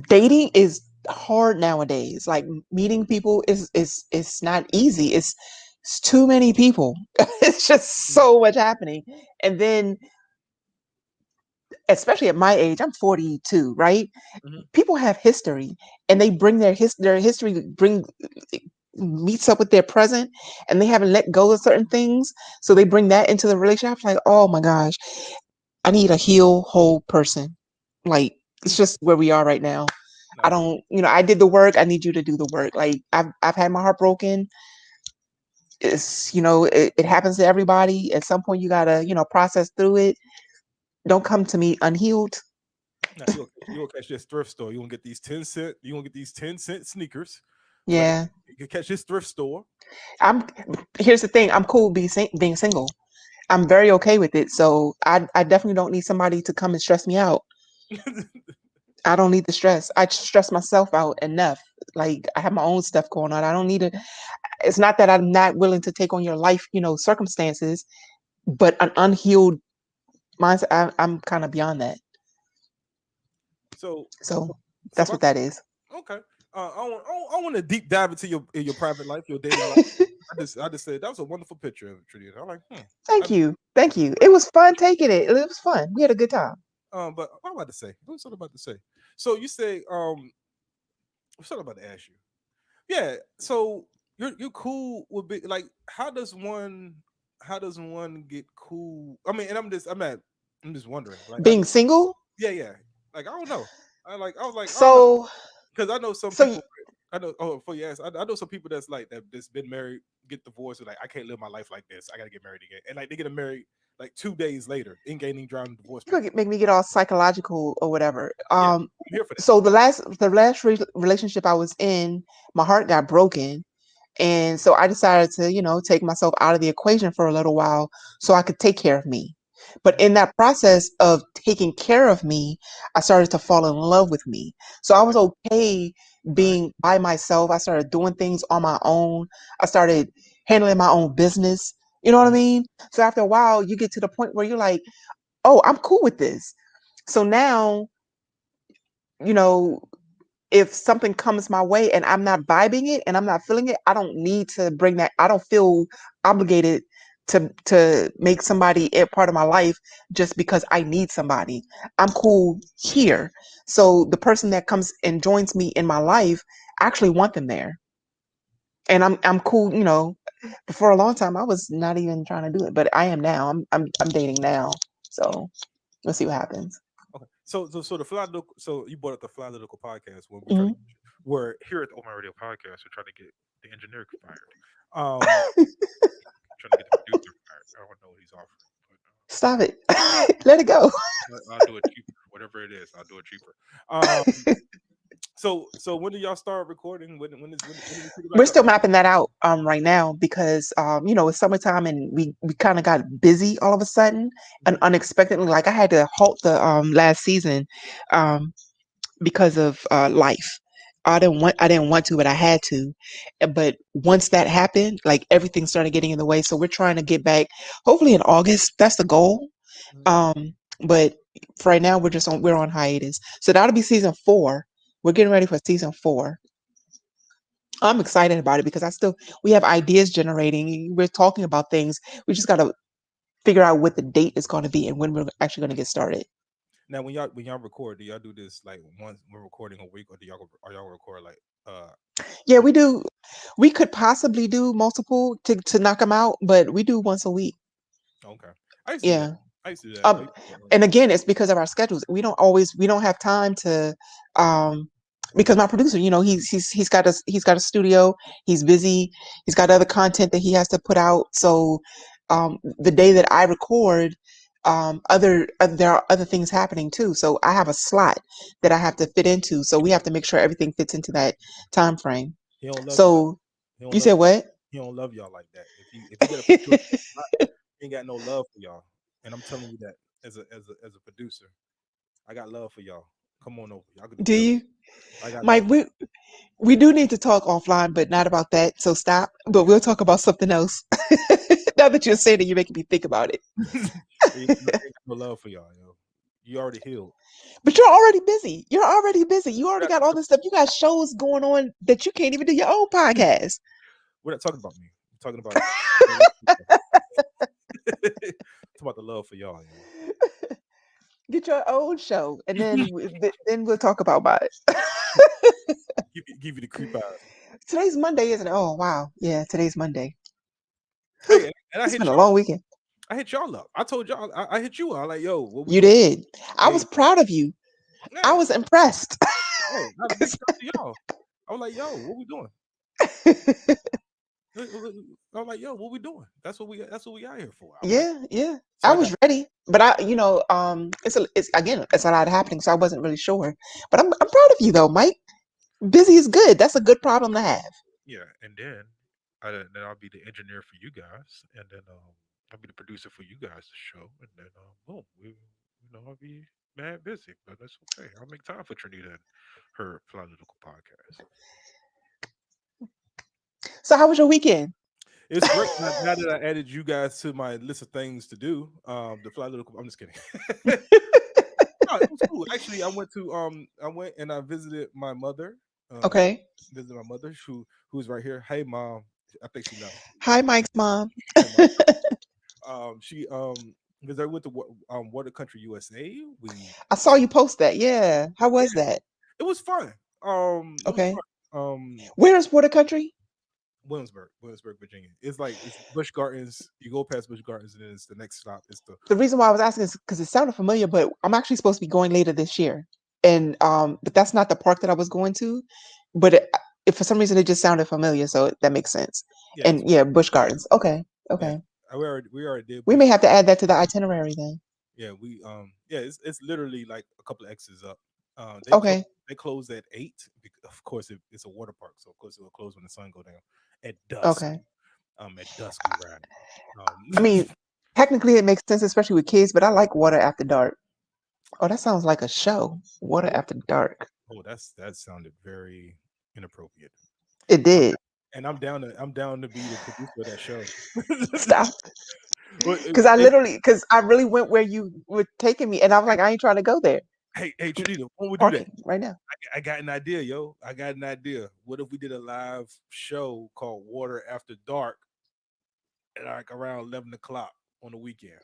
Dating is hard nowadays. Like meeting people is not easy. It's too many people. It's just so much happening. And then especially at my age, I'm 42, right? Mhm. People have history, and they bring their history bring meets up with their present, and they haven't let go of certain things, so they bring that into the relationship. I'm like, oh my gosh, I need a heal whole person. Like, it's just where we are right now. I Nice. don't, I did the work. I need you to do the work. Like, I've had my heart broken. It's, it happens to everybody. At some point, you gotta, process through it. Don't come to me unhealed. Now you'll catch this thrift store. You won't get these 10 cent. You won't get these 10-cent sneakers. Like Yeah, you can catch this thrift store. I'm. Here's the thing. I'm cool being single. I'm very okay with it. So I definitely don't need somebody to come and stress me out. I don't need the stress. I stress myself out enough. Like, I have my own stuff going on. I don't need it. It's not that I'm not willing to take on your life, circumstances, but an unhealed mindset. I'm kind of beyond that. So So so that's my what that is. okay. I want to deep dive into your private life, your dating life. I just said that was a wonderful picture of Trinity. I'm like, Thank you. Thank you. It was fun taking it. It was fun. We had a good time. but what am I about to say? What was I about to say? So you say what's I about to ask you? Yeah. So you're cool with like how does one get cool? I mean, and I'm just wondering. Like Being single. yeah. Like I don't know. I was like I don't know So, because I know some so people. I know. Oh, for yes, I know some people that's like that's been married, get divorced, and like I can't live my life like this. I gotta get married again, and like they get married like 2 days later, in gaining drowned divorce you papers. gonna make me get all psychological or whatever. Yeah, I'm here for that. So the last relationship I was in, my heart got broken, and so I decided to, take myself out of the equation for a little while so I could take care of me. But Mhm. in that process of taking care of me, I started to fall in love with me. So I Okay, was okay all right. being by myself. I started doing things on my own. I started handling my own business. You know what I Mhm. mean? So after a while, you get to the point where you're like, oh, I'm cool with this. So now, you know, if something comes my way and I'm not vibing it and I'm not feeling it, I don't need to bring that. I don't feel obligated to make somebody a part of my life just because I need somebody. I'm cool here. So the person that comes and joins me in my life, I actually want them there. And I'm cool, But for a long time I was not even trying to do it, but I am now. I'm dating now. So let's see what happens. Okay. So the Fly Local, so you brought up the Fly Local podcast when we're trying to Mhm. we're here at the Open Radio podcast. We're trying to get the engineer fired. Um, trying to get the producer fired. I don't know what he's offering, but Stop it. Let it go. I'll do it cheaper. Whatever it is, I'll do it cheaper. So when do y'all start recording? When do we pick it We're back up? still mapping that out right now because it's summertime and we kind of got busy all of a sudden and Mhm. unexpectedly. Like, I had to halt the last season um because of life. I didn't want to, but I had to. But once that happened, like, everything started getting in the way. So we're trying to get back hopefully in August. That's the goal. Mhm. But for right now we're on hiatus. So that'll be season 4. We're getting ready for season 4. I'm excited about it because we have ideas generating. We're talking about things. We just got to figure out what the date is going to be and when we're actually going to get started. Now, when y'all record, do y'all do this like once we're recording a week, or y'all record like Yeah, we do. We could possibly do multiple to knock them out, but we do once a week. okay? I used to do that. Yeah. I used to do that. I Um, used to do that and again, it's because of our schedules. We don't have time to, um, because my producer, he's got a studio. He's busy. He's got other content that he has to put out. So, the day that I record, there are other things happening too. So I have a slot that I have to fit into. So we have to make sure everything fits into that time frame. he don't love you like So he don't you love said what? he don't love y'all like that. If he got to put you in that spot, he ain't got no love for y'all. And I'm telling you that as a producer, I got love for y'all. Come on over. Y'all can do Do whatever. you, I got love Mike? We do need to talk offline, but not about that. So stop. But we'll talk about something else. Now that you're saying it, you're making me think about it. he ain't got no love for y'all, yo. You already healed. But you're already busy. You're already busy. You We're already not got all talking, this stuff. You got shows going on that you can't even do your own podcast. we're not talking about me. We're talking about talking about the love for y'all, yo. Get your own show, and then then we'll talk about mine. give you the creep eyes. Today's Monday, isn't it? Oh wow, yeah, today's Monday. Hey, and I It's hit been a y'all. long weekend. I hit y'all up. I told y'all. I hit you. I like, yo, what we You doing? did. I Hey, was proud of you. I yeah, was impressed. hey, not a big shout to y'all. I was like, yo, what we doing? I was like, yo, what we doing? That's what we out here for. I'm like, Yeah. so I I got was ready, but it's again, it's a lot happening, so I wasn't really sure. But I'm proud of you though, Mike. Busy is good. That's a good problem to have. yeah, and then I'll be the engineer for you guys, and then I'll be the producer for you guys' show, and then boom, I'll be mad busy, but that's okay. I'll make time for Trinita and her political podcast. So how was your weekend? It's great now that I added you guys to my list of things to do. The fly little. I'm just kidding. No, it was cool. Actually, I went and I visited my mother. Um, Okay. visited my mother who's right here. Hey, mom. I think she knows. Hi, Mike's mom. Hey, mom. She because I went to Water Country USA. I saw you post that. Yeah. How was Yeah, that? it was fun. It was Okay. fun. Where is Water Country? Williamsburg, Virginia. It's Busch Gardens. You go past Busch Gardens, and then it's the next stop. It's the The reason why I was asking is because it sounded familiar, but I'm actually supposed to be going later this year, and but that's not the park that I was going to. But if for some reason it just sounded familiar, so that makes sense. yeah, And yeah, Busch Gardens. Okay, yeah. okay. We already did We Busch. may have to add that to the itinerary then. Yeah, it's literally like a couple of X's up. Okay. They close at 8. Of course, it's a water park, so of course it will close when the sun go down. At dusk, Okay. at dusk we ride. I mean, technically it makes sense, especially with kids, but I like Water After Dark. Oh, that sounds like a show. Water After Dark. Oh, that sounded very inappropriate. It did. And I'm down to be the producer of that show. Stop. But Because I really went where you were taking me, and I was like, I ain't trying to go there. hey, Trinita, when we do that, Parking right now. I got an idea, yo. I got an idea. What if we did a live show called Water After Dark at like around 11 o'clock on the weekend?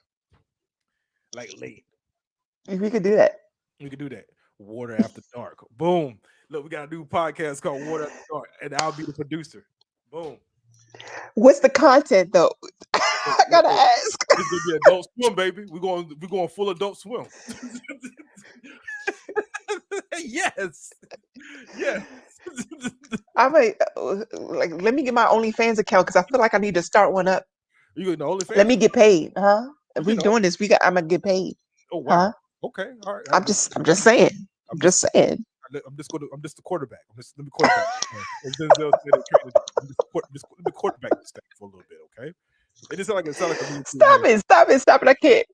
Like late. If we could do that. We could do that. Water After Dark. Boom. Look, we got a new podcast called Water After Dark, and I'll be the producer. Boom. What's the content though? I gotta ask. It's gonna be Adult Swim, baby. We're going full Adult Swim. Yes. I mean, like, let me get my OnlyFans account because I feel like I need to start one up. You get the OnlyFans? Let me get paid, huh? If we You know. doing this, I'm gonna get paid. Oh wow. Huh? Okay. All right. I'm just saying. I'm just saying. I'm just the quarterback. Let me quarterback. As Denzel said at training, let me quarterback this thing for a little bit, okay? It just sound like a movie. Stop it. I can't.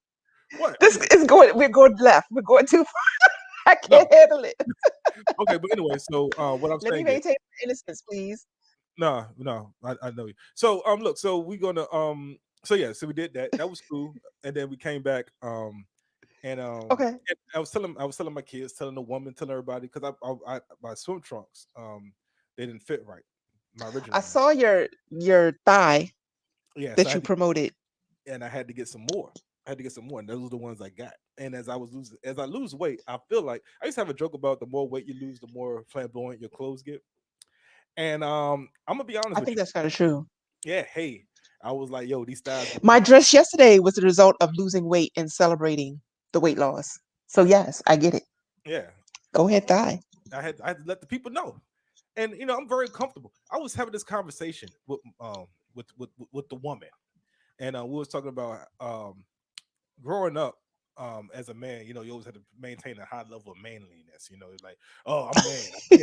What? This is going. We're going left. We're going too far. I can't handle it. Okay, but anyway, so what I'm Let me saying is, maintain my innocence, please. no, I know you. So look, so we're gonna so yeah, so we did that. That was cool, and then we came back and Okay. and I was telling my kids, telling the woman, telling everybody because I my swim trunks they didn't fit right. My original I ones. saw your thigh Yeah, that you promoted. and I had to get some more. And those are the ones I got. And as I lose weight, I feel like I used to have a joke about the more weight you lose, the more flamboyant your clothes get. And I'm gonna be honest I with think you. that's kind of true. Yeah, hey, I was like, yo, these styles. My dress yesterday was the result of losing weight and celebrating the weight loss. So yes, I get it. Yeah, Go ahead, thigh. I had to let the people know. And I'm very comfortable. I was having this conversation with the woman, and we was talking about growing up as a man. You always had to maintain a high level of manliness. It's like, oh, I'm a man. I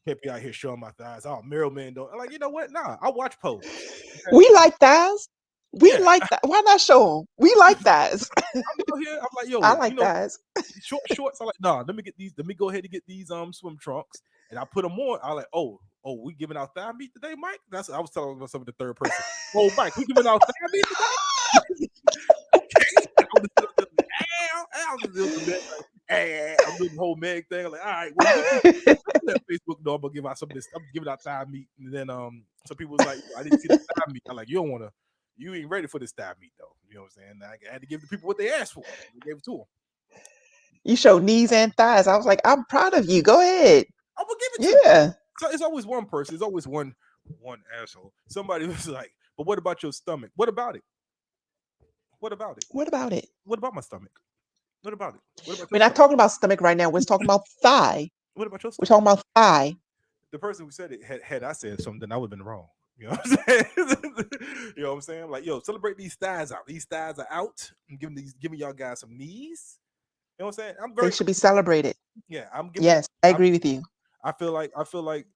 can't be out here showing my thighs. Oh, Meryl men don't. I'm like, you know what? Nah, I watch Pose. Okay? We like thighs. We Yeah. like that. Why not show them? We like thighs. I'm out here. I'm like, yo, I like thighs. shorts. I'm like, nah. Let me get these. Let me go ahead and get these swim trunks, and I put them on. I like, oh, we giving out thigh meat today, Mike? I was telling myself in the third person. Oh, Mike, we giving out thigh meat today? Okay. I'm doing the whole Meg thing. I'm like, all right, well, let Facebook know I'm gonna give out some of this. I'm giving out thigh meat, and then some people was like, I didn't see the thigh meat. I'm like, you ain't ready for this thigh meat though. You know what I'm saying? I had to give the people what they asked for. We gave it to them. You showed knees and thighs. I was like, I'm proud of you. Go ahead. I will give it to you. Yeah. So it's always one person. It's always one asshole. Somebody was like, "But what about your stomach? What about it? What about it? What about it? What about my stomach? What about it? What about We're your not talking about stomach right now. We're talking about thigh. What about your We're stomach?" talking about thigh. The person who said it had I said something, I would have been wrong. You know what I'm saying? You know what I'm saying? Like, yo, celebrate these thighs out. These thighs are out. I'm giving y'all guys some knees. You know what I'm saying? I'm They very should be celebrated. yeah. I'm giving. Yes, I agree with you. I feel like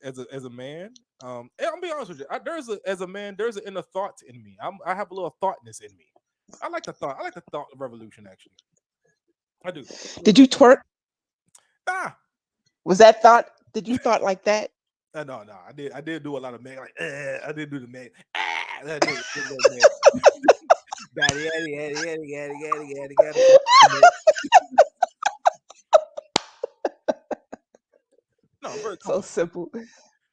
as a man, and I'll be honest with you. As a man, there's an inner thought in me. I have a little thoughtness in me. I like the thought revolution. Actually, I do. Did you twerk? Ah, Was that thought? Did you thought like that? no. I did do a lot of man. Like, I did do the man. I did man. No, I'm very So comfortable. simple.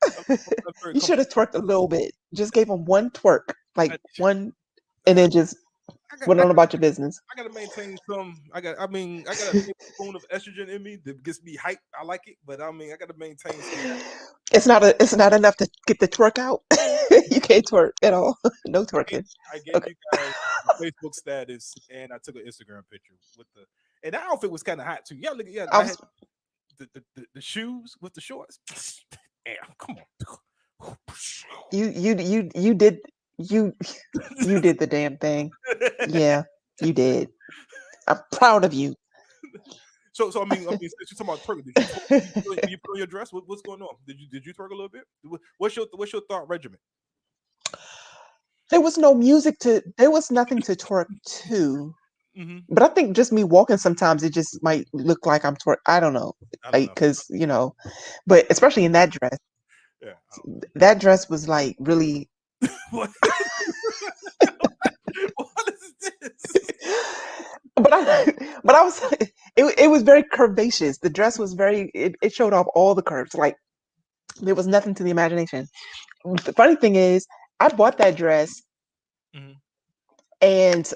I'm very You should have twerked a little bit. Just gave him one twerk, like I- one, and then just I went on about your business. gotta maintain some. I got a spoon of estrogen in me that gets me hype. I like it, but I mean, I gotta maintain some. It's not enough to get the twerk out. You can't twerk at all. No twerking. I gave Okay. you guys my Facebook status, and I took an Instagram picture with and that outfit was kind of hot too. Yeah, look, yeah, I had the shoes with the shorts. Damn, come on. You did the damn thing. Yeah, you did. I'm proud of you. So I mean, since you're talking about twerking, did you put on your dress? What's going on? Did you twerk a little bit? What's your thought regimen? There was nothing to twerk to. Mm-hmm. But I think just me walking sometimes it just might look like I'm twerk. I don't know, like because but especially in that dress. Yeah, that dress was like really. What is this? But I was it was very curvaceous. The dress was it showed off all the curves. Like there was nothing to the imagination. The funny thing is, I bought that dress, and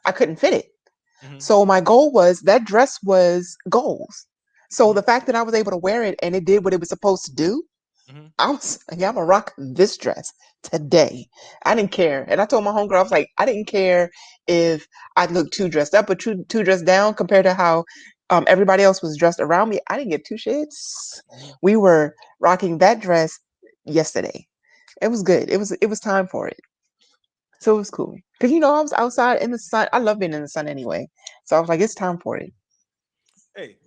I couldn't fit it. So my goal was that dress was goals. So the fact that I was able to wear it and it did what it was supposed to do, I was like, yeah, I'm gonna rock this dress today. I didn't care. And I told my homegirl, I was like, I didn't care if I looked too dressed up or too dressed down compared to how everybody else was dressed around me. I didn't get two shits. We were rocking that dress yesterday. It was good. It was time for it. So it was cool. Because I was outside in the sun. I love being in the sun anyway. So I was like, it's time for it. Hey,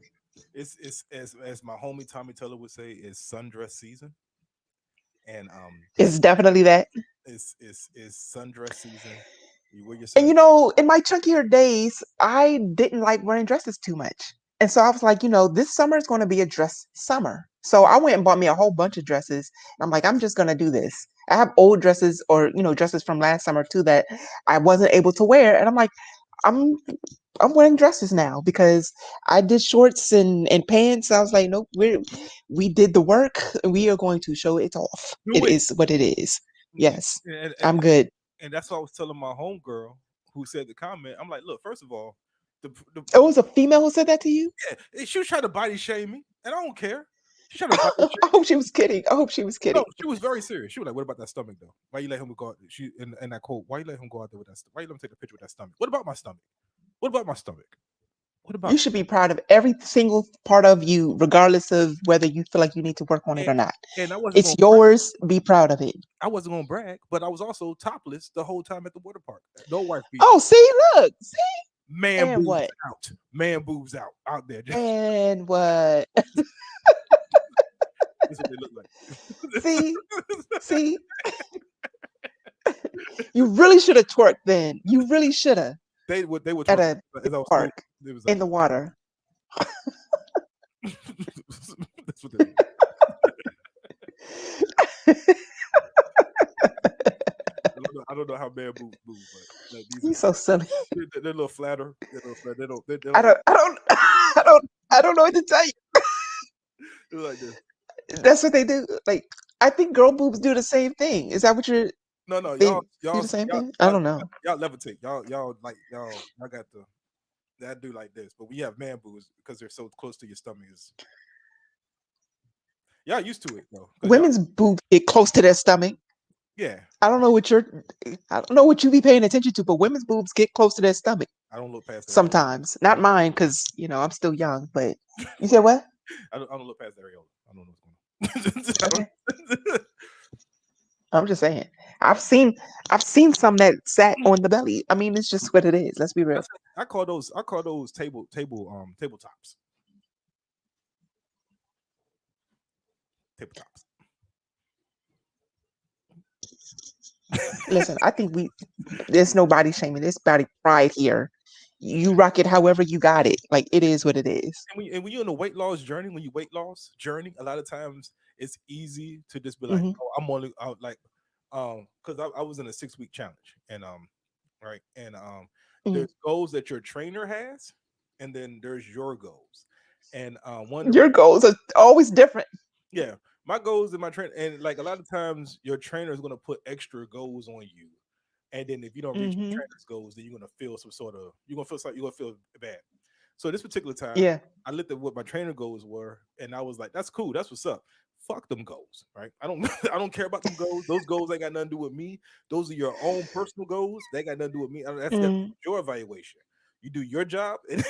it's as my homie Tommy Taylor would say, it's sundress season. And it's definitely that. It's sundress season. You wear your and in my chunkier days, I didn't like wearing dresses too much. And so I was like, this summer is going to be a dress summer. So I went and bought me a whole bunch of dresses. And I'm like, I'm just going to do this. I have old dresses or, dresses from last summer too that I wasn't able to wear. And I'm like, I'm wearing dresses now because I did shorts and pants. I was like, nope, we did the work. We are going to show it off. It is what it is. Yes, I'm good. And that's what I was telling my homegirl who said the comment. I'm like, look, first of all, it was a female who said that to you? Yeah, she was trying to body shame me, and I don't care. She tried to body shame I hope she was kidding. No, she was very serious. She was like, "What about that stomach, though? Why you let him go out?" She in that quote, "Why you let him go out there with that? Why you let him take a picture with that stomach? What about my stomach? What about my stomach? What about?" You should be proud of every single part of you, regardless of whether you feel like you need to work on it or not. And it's yours. Be proud of it. I wasn't gonna brag, but I was also topless the whole time at the water park. No wife beater. Oh, see, look, see. Man boobs what? Out. Man boobs out there. And what? That's what they look like. See. You really should have twerked then. You really should have. They would at a park in the water. That's what they do. I don't know how man boobs move, but like, you're so silly. They're a little flatter. I don't know what to tell you. They're like this. That's what they do. Like, I think girl boobs do the same thing. Is that what you're? No, y'all do the same thing. I don't know. Y'all levitate. Y'all got the. that do like this, but we have man boobs because they're so close to your stomach. Is y'all used to it though? Cause y'all, Women's boobs get close to their stomach. yeah. I don't know what I don't know what you be paying attention to, but women's boobs get close to their stomach I don't look past the areola. sometimes. Not mine, because I'm still young. But you said what? I don't look past the areola. I don't know what's going on. Okay, I'm just saying. I've seen some that sat on the belly. I mean, it's just what it is. Let's be real. I call those tabletops. Tabletops. Listen, I think there's no body shaming. There's body pride here. You rock it however you got it. Like, it is what it is. And when you're on a weight loss journey, when you weight loss journey, a lot of times it's easy to just be like, Hmm. oh, I'm only out like, because I was in a 6 week challenge, and right, and Hmm. there's goals that your trainer has, and then there's your goals, and one of Your goals are always different. yeah, my goals and my trainer, and like a lot of times your trainer is going to put extra goals on you, and then if you don't reach your Hmm. trainer's goals, then you're going to feel some sort of you're going to feel bad. So this particular time, Yeah. I looked at what my trainer goals were, and I was like, "That's cool. That's what's up. Fuck them goals, right? I don't, I don't care about them goals. Those goals ain't got nothing to do with me. Those are your own personal goals. They ain't got nothing to do with me. That's Mm. your evaluation. You do your job, and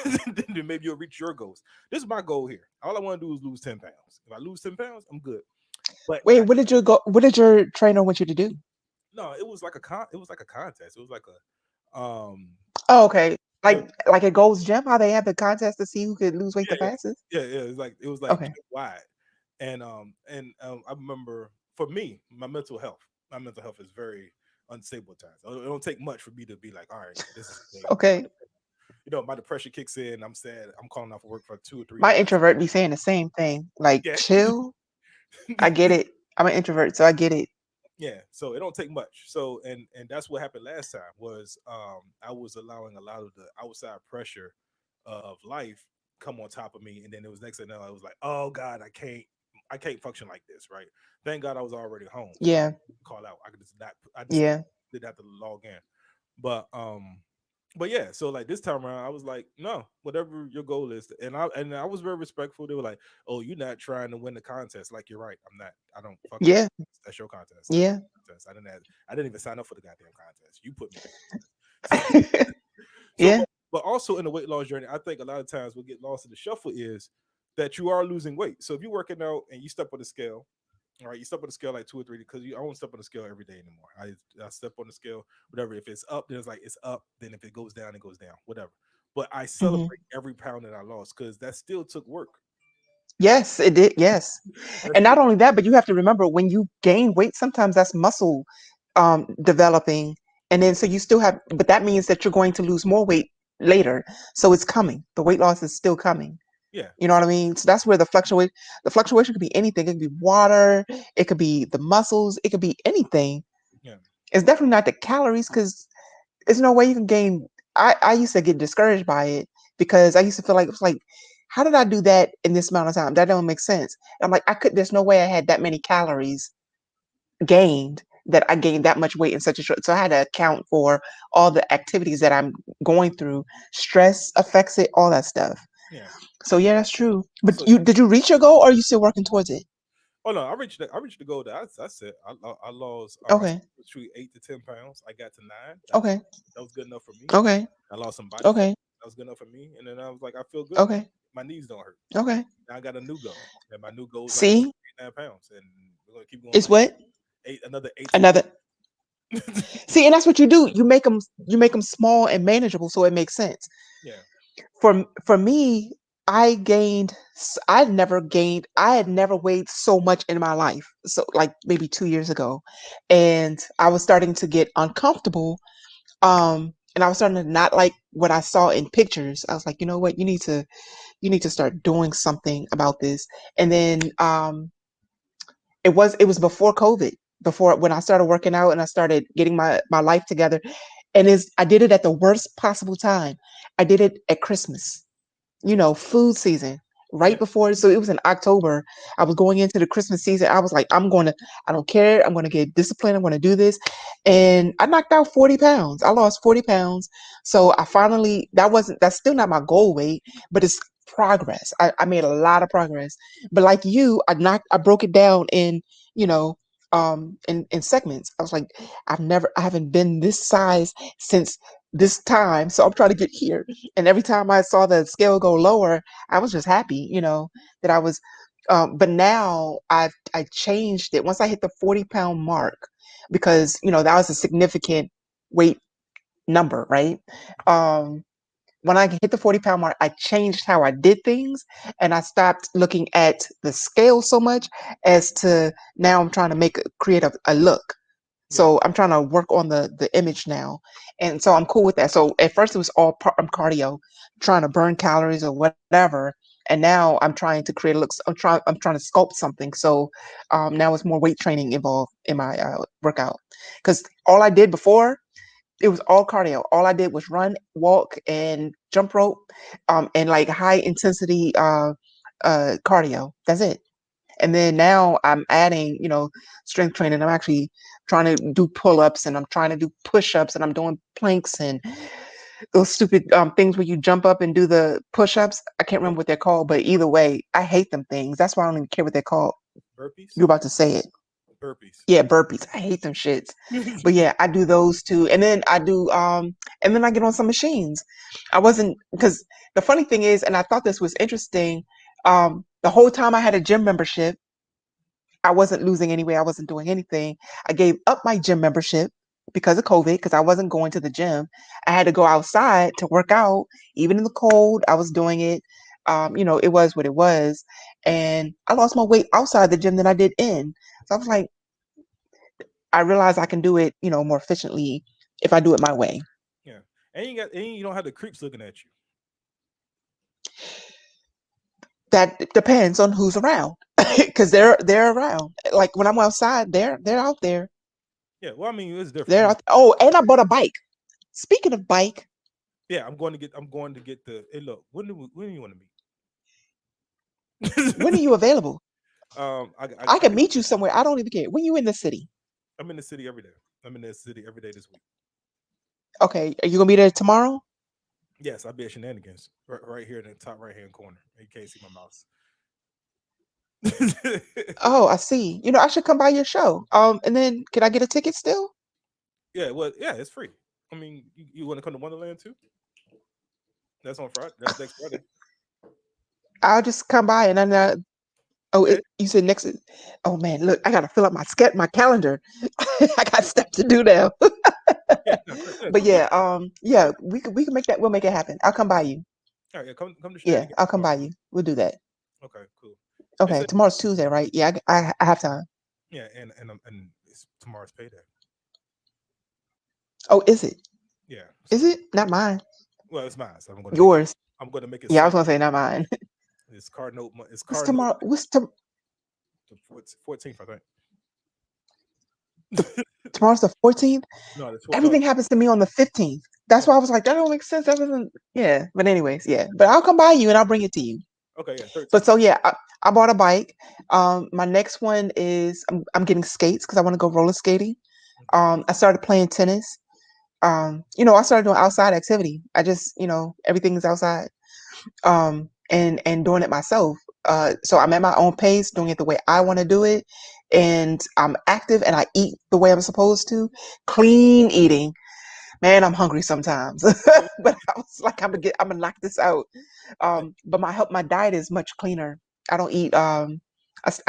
then maybe you'll reach your goals. This is my goal here. All I want to do is lose 10 pounds. If I lose 10 pounds, I'm good. But Wait, what did your trainer want you to do? no, it was like it was like a contest. It was like a Oh, okay. yeah, Like a Gold's Gym, how they have the contest to see who could lose weight the yeah, fastest? yeah. It was like Okay. gym wide, and I remember for me, my mental health is very unstable at times. It don't take much for me to be like, all right, this is the thing. Okay. My depression kicks in. I'm sad. I'm calling off work for 2 or 3 My days. introvert be saying the same thing. Like, Yeah, chill. I get it. I'm an introvert, so I get it. yeah. So it don't take much. So and that's what happened last time was I was allowing a lot of the outside pressure of life come on top of me, and then it was next thing I know, I was like, oh God, I can't function like this, right? Thank God I was already home, so I Yeah. could call out. I could just not. I just Yeah. didn't have to log in, but yeah. So like this time around, I was like, no, whatever your goal is, and I was very respectful. They were like, oh, you're not trying to win the contest. Like you're right, I'm not. I don't fuck with Yeah. that's your contest. That's Yeah. my contest. I didn't even sign up for the goddamn contest. You put me in the contest. So, Yeah. but also in the weight loss journey, I think a lot of times what get lost in the shuffle is that you are losing weight. So if you're working out and you step on the scale, all right, you step on the scale like 2 or 3 because I won't step on the scale every day anymore. I step on the scale, whatever. If it's up, then it's like it's up. Then if it goes down, it goes down. Whatever. But I Hmm. celebrate every pound that I lost because that still took work. Yes, it did. Yes. That's And not only that, but you have to remember when you gain weight, sometimes that's muscle developing. And then so you still have, but that means that you're going to lose more weight later. So it's coming. The weight loss is still coming. yeah. You know what So I mean? So that's where the fluctuation could be anything. It could be water, it could be the muscles, it could be anything. yeah, It's definitely not the calories because there's no way you can gain. I used to get discouraged by it because I used to feel like it's like, how did I do that in this amount of time? That don't make sense. And I'm like, there's no way I had that many calories gained that I gained that much weight in such a short. So I had to account for all the activities that I'm going through. Stress affects it, all that stuff. yeah. So yeah, that's true. But So did you reach your goal or are you still working towards it? oh no, I reached the goal that I said. I lost I Okay. between 8 to 10 pounds. I got to 9. Okay. That was good enough for me. Okay. I lost some body fat. Okay. That was good enough for me. And then I was like, I feel good now. Okay. My knees don't hurt. Okay. Now I got a new goal. And my new goal is like See, 9 pounds. And we're gonna keep going it's for what? another 8 to 10. Another. See, and that's what you do. You make them small and manageable so it makes sense. Yeah. For me, I had never weighed so much in my life. So like maybe 2 years ago. And I was starting to get uncomfortable. And I was starting to not like what I saw in pictures. I was like, you know what, you need to start doing something about this. And then it was before COVID, before when I started working out and I started getting my life together. And I did it at the worst possible time. I did it at Christmas, food season. right before. So it was in October. I was going into the Christmas season. I was like, I don't care. I'm gonna get disciplined. I'm gonna do this. And I knocked out 40 pounds. I lost 40 pounds. So I finally, that's still not my goal weight, but it's progress. I made a lot of progress. But like you, I broke it down in, you know, in segments. I was like, I haven't been this size since this time. So I'm trying to get here. And every time I saw the scale go lower, I was just happy, that I was. But now I changed it once I hit the 40-pound mark, because that was a significant weight number, right? Um, when I hit the 40-pound mark, I changed how I did things, and I stopped looking at the scale so much as to now I'm trying to create a look. Yeah. So I'm trying to work on the image now, and so I'm cool with that. So at first it was all cardio, trying to burn calories or whatever, and now I'm trying to create a look. I'm trying to sculpt something. So now it's more weight training involved in my workout, because all I did before, it was all cardio. All I did was run, walk, and jump rope, and like high intensity cardio. That's it. And then now I'm adding, strength training. I'm actually trying to do pull-ups, and I'm trying to do push-ups, and I'm doing planks and those stupid things where you jump up and do the push-ups. I can't remember what they're called, but either way, I hate them things. That's why I don't even care what they're called. Burpees. You're about to say it. Burpees. Yeah, burpees. I hate them shits. But yeah, I do those too. And then I do and then I get on some machines. Because the funny thing is, and I thought this was interesting, the whole time I had a gym membership, I wasn't losing any weight. I wasn't doing anything. I gave up my gym membership because of COVID, because I wasn't going to the gym. I had to go outside to work out, even in the cold. I was doing it. It was what it was. And I lost more weight outside the gym than I did in. So I was like, I realize I can do it, more efficiently if I do it my way. Yeah, and you don't have the creeps looking at you. That depends on who's around, because they're around. Like when I'm outside, they're out there. Yeah, well, I mean, it's different. They're out. Oh, and I bought a bike. Speaking of bike, Yeah, I'm going to get the. Hey, look, when do you want to meet? when are you available? I can meet you somewhere. I don't even care. When you in the city? I'm in the city every day. I'm in the city every day this week. Okay, are you gonna be there tomorrow? Yes, I'll be at Shenanigans right here in the top right hand corner. You can't see my mouse. Oh, I see. I should come by your show. And then can I get a ticket still? Yeah, well, yeah, it's free. I mean, you want to come to Wonderland too? That's on Friday. That's next Friday. I'll just come by, and then Okay. you said next. Oh man, look, I gotta fill up my calendar. I got stuff to do now. Yeah, But yeah, we can make that. We'll make it happen. I'll come by you. all right, yeah, come to Yeah, Shenanigans I'll come by tomorrow. you. We'll do that. Okay, cool. Okay, tomorrow's Tuesday, right? Yeah, I have time. Yeah, and it's tomorrow's payday. Oh, is it? Yeah. Is it? Not mine. Well, it's mine. So Yours. I'm going to make it. Yeah, I was gonna say not mine. It's card note. It's What's card tomorrow? What's the 14th, I think. tomorrow's the 14th? No, Everything happens to me on the 15th. That's why I was like, that don't make sense. That doesn't. Yeah. But anyways, yeah. But I'll come by you and I'll bring it to you. Okay, yeah. 13th. But so yeah, I bought a bike. My next one is I'm getting skates because I want to go roller skating. I started playing tennis. I started doing outside activity. I just, everything is outside. And doing it myself. So I'm at my own pace, doing it the way I want to do it, and I'm active and I eat the way I'm supposed to. Clean eating. Man, I'm hungry sometimes, but I was like, I'm gonna knock this out. But my diet is much cleaner. I don't eat. I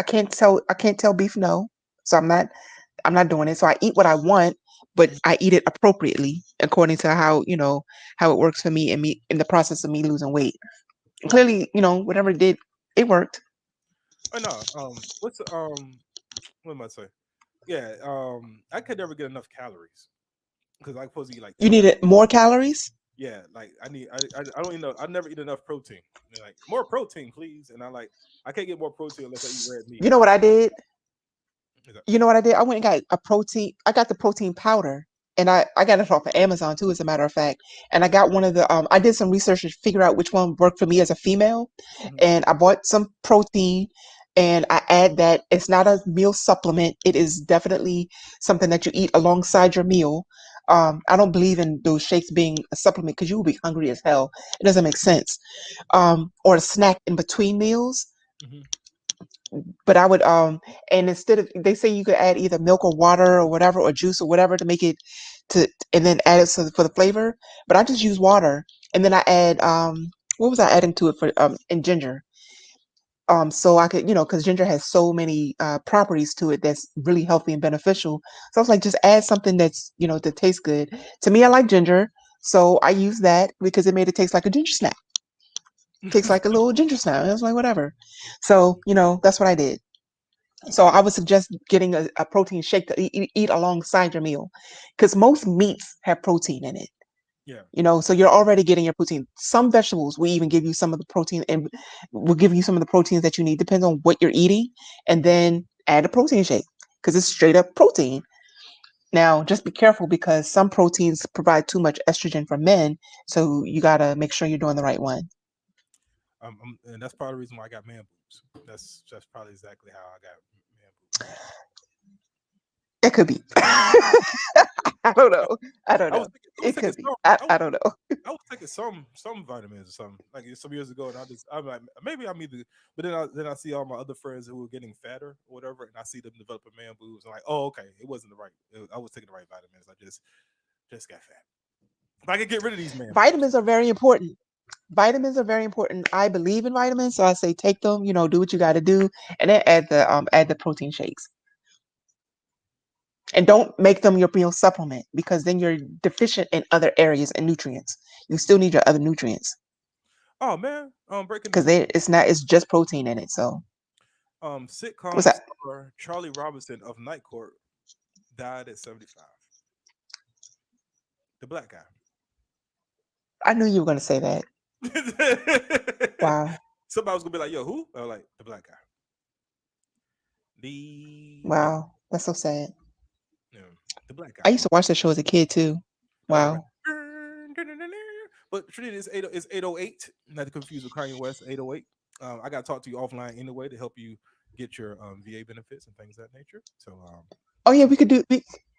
can't tell beef no, so I'm not doing it. So I eat what I want, but I eat it appropriately according to how it works for me and me in the process of me losing weight. Clearly, whatever it did, it worked. Oh no. What am I saying? Yeah. I could never get enough calories because I'm supposed to eat like. You needed more calories? Yeah, like I don't even know. I never eat enough protein. They're like, more protein, please. And I can't get more protein unless I eat red meat. You know what I did? I went and got a protein. I got the protein powder, and I got it off of Amazon too, as a matter of fact. And I got one of the I did some research to figure out which one worked for me as a female, Mhm. and I bought some protein, and I add that. It's not a meal supplement. It is definitely something that you eat alongside your meal. I don't believe in those shakes being a supplement because you will be hungry as hell. It doesn't make sense. Or a snack in between meals. Mhm. But I would and instead of, they say you could add either milk or water or whatever, or juice or whatever to make it to, and then add it for the flavor. But I just use water, and then I add what was I adding to it for and ginger. So I could, because ginger has so many properties to it that's really healthy and beneficial. So I was like, just add something that's, that tastes good. To me, I like ginger, so I use that because it made it taste like a ginger snap. Tastes like a little ginger snap. I was like, whatever. So, that's what I did. So I would suggest getting a protein shake to eat alongside your meal, because most meats have protein in it. Yeah. So you're already getting your protein. Some vegetables will even give you some of the protein, and will give you some of the proteins that you need, depends on what you're eating, and then add a protein shake because it's straight up protein. Now, just be careful because some proteins provide too much estrogen for men, so you gotta make sure you're doing the right one. And that's part of the reason why I got man boobs. That's probably exactly how I got man boobs. It could be. I don't know. I don't I was know. thinking, I was It taking could be. some. I don't know. I was taking some vitamins or something like some years ago, and I'm like, maybe I'm either. But then I see all my other friends who were getting fatter or whatever, and I see them developing man boobs. I'm like, oh, okay, it wasn't the right. I was taking the right vitamins. I just got fat. If I could get rid of these man boobs. Vitamins are very important. Vitamins are very important. I believe in vitamins, so I say take them. Do what you got to do, and then add the protein shakes. And don't make them your meal supplement, because then you're deficient in other areas and nutrients. You still need your other nutrients Oh man, breaking because news. it's just protein in it. So what's Sitcom that? star Charlie Robinson of Night Court died at 75. The black guy. I knew you were going to say that. Wow. Somebody was gonna be like, "Yo, who?" I was like, "The black guy." The Wow. That's so sad. yeah, the black guy. I used to watch that show as a kid too. Right, Wow. right. But Trinity is 808. Not to confuse with Kanye West. 808. I got to talk to you offline anyway to help you get your VA benefits and things of that nature. So Oh yeah, we could do.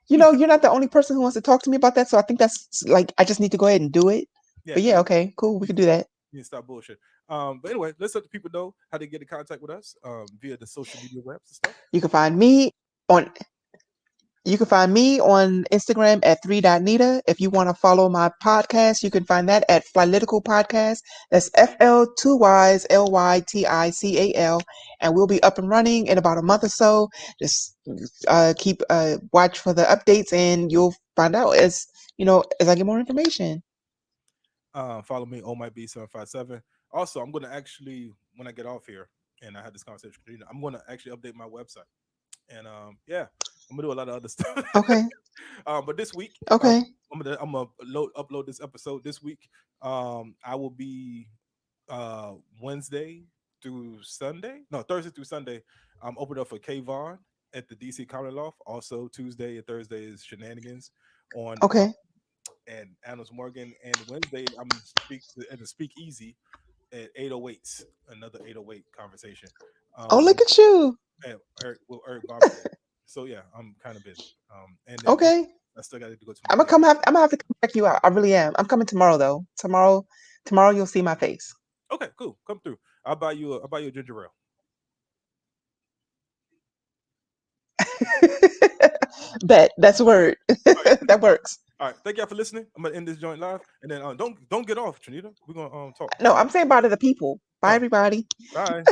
You're not the only person who wants to talk to me about that, so I think that's like I just need to go ahead and do it. yeah, But yeah, okay, cool. We could do that. you need to stop bullshit. But anyway, let's let the people know how to get in contact with us via the social media webs and stuff. You can find me on You can find me on Instagram at 3.nita. If you want to follow my podcast, you can find that at Flylytical Podcast. That's FL2YSLYTICAL. And we'll be up and running in about a month or so. Just keep watch for the updates, and you'll find out as I get more information. Follow me, OMyB757. Also, I'm going to actually, when I get off here and I had this conversation with Karina, I'm going to actually update my website. And yeah, I'm going to do a lot of other stuff. Okay. But this week, Okay. I'm gonna upload this episode this week. I will be Thursday through Sunday. I'm open up for Kayvon at the DC Comedy Loft. Also Tuesday and Thursday is Shenanigans on Okay. and Adams Morgan. And Wednesday I'm at the Speakeasy at 808. Another 808 conversation. Oh, look at you. Eric Bobby. So yeah, I'm kind of busy. And then Okay. I still got to go to. I'm gonna have to come check you out. I really am. I'm coming tomorrow though. Tomorrow you'll see my face. Okay, cool. Come through. I'll buy you a ginger ale. Bet that's a word. That works. All right. Thank y'all for listening. I'm gonna end this joint live, and then don't get off, Trinita. We're gonna talk. No, I'm saying bye to the people. Bye, everybody. Bye.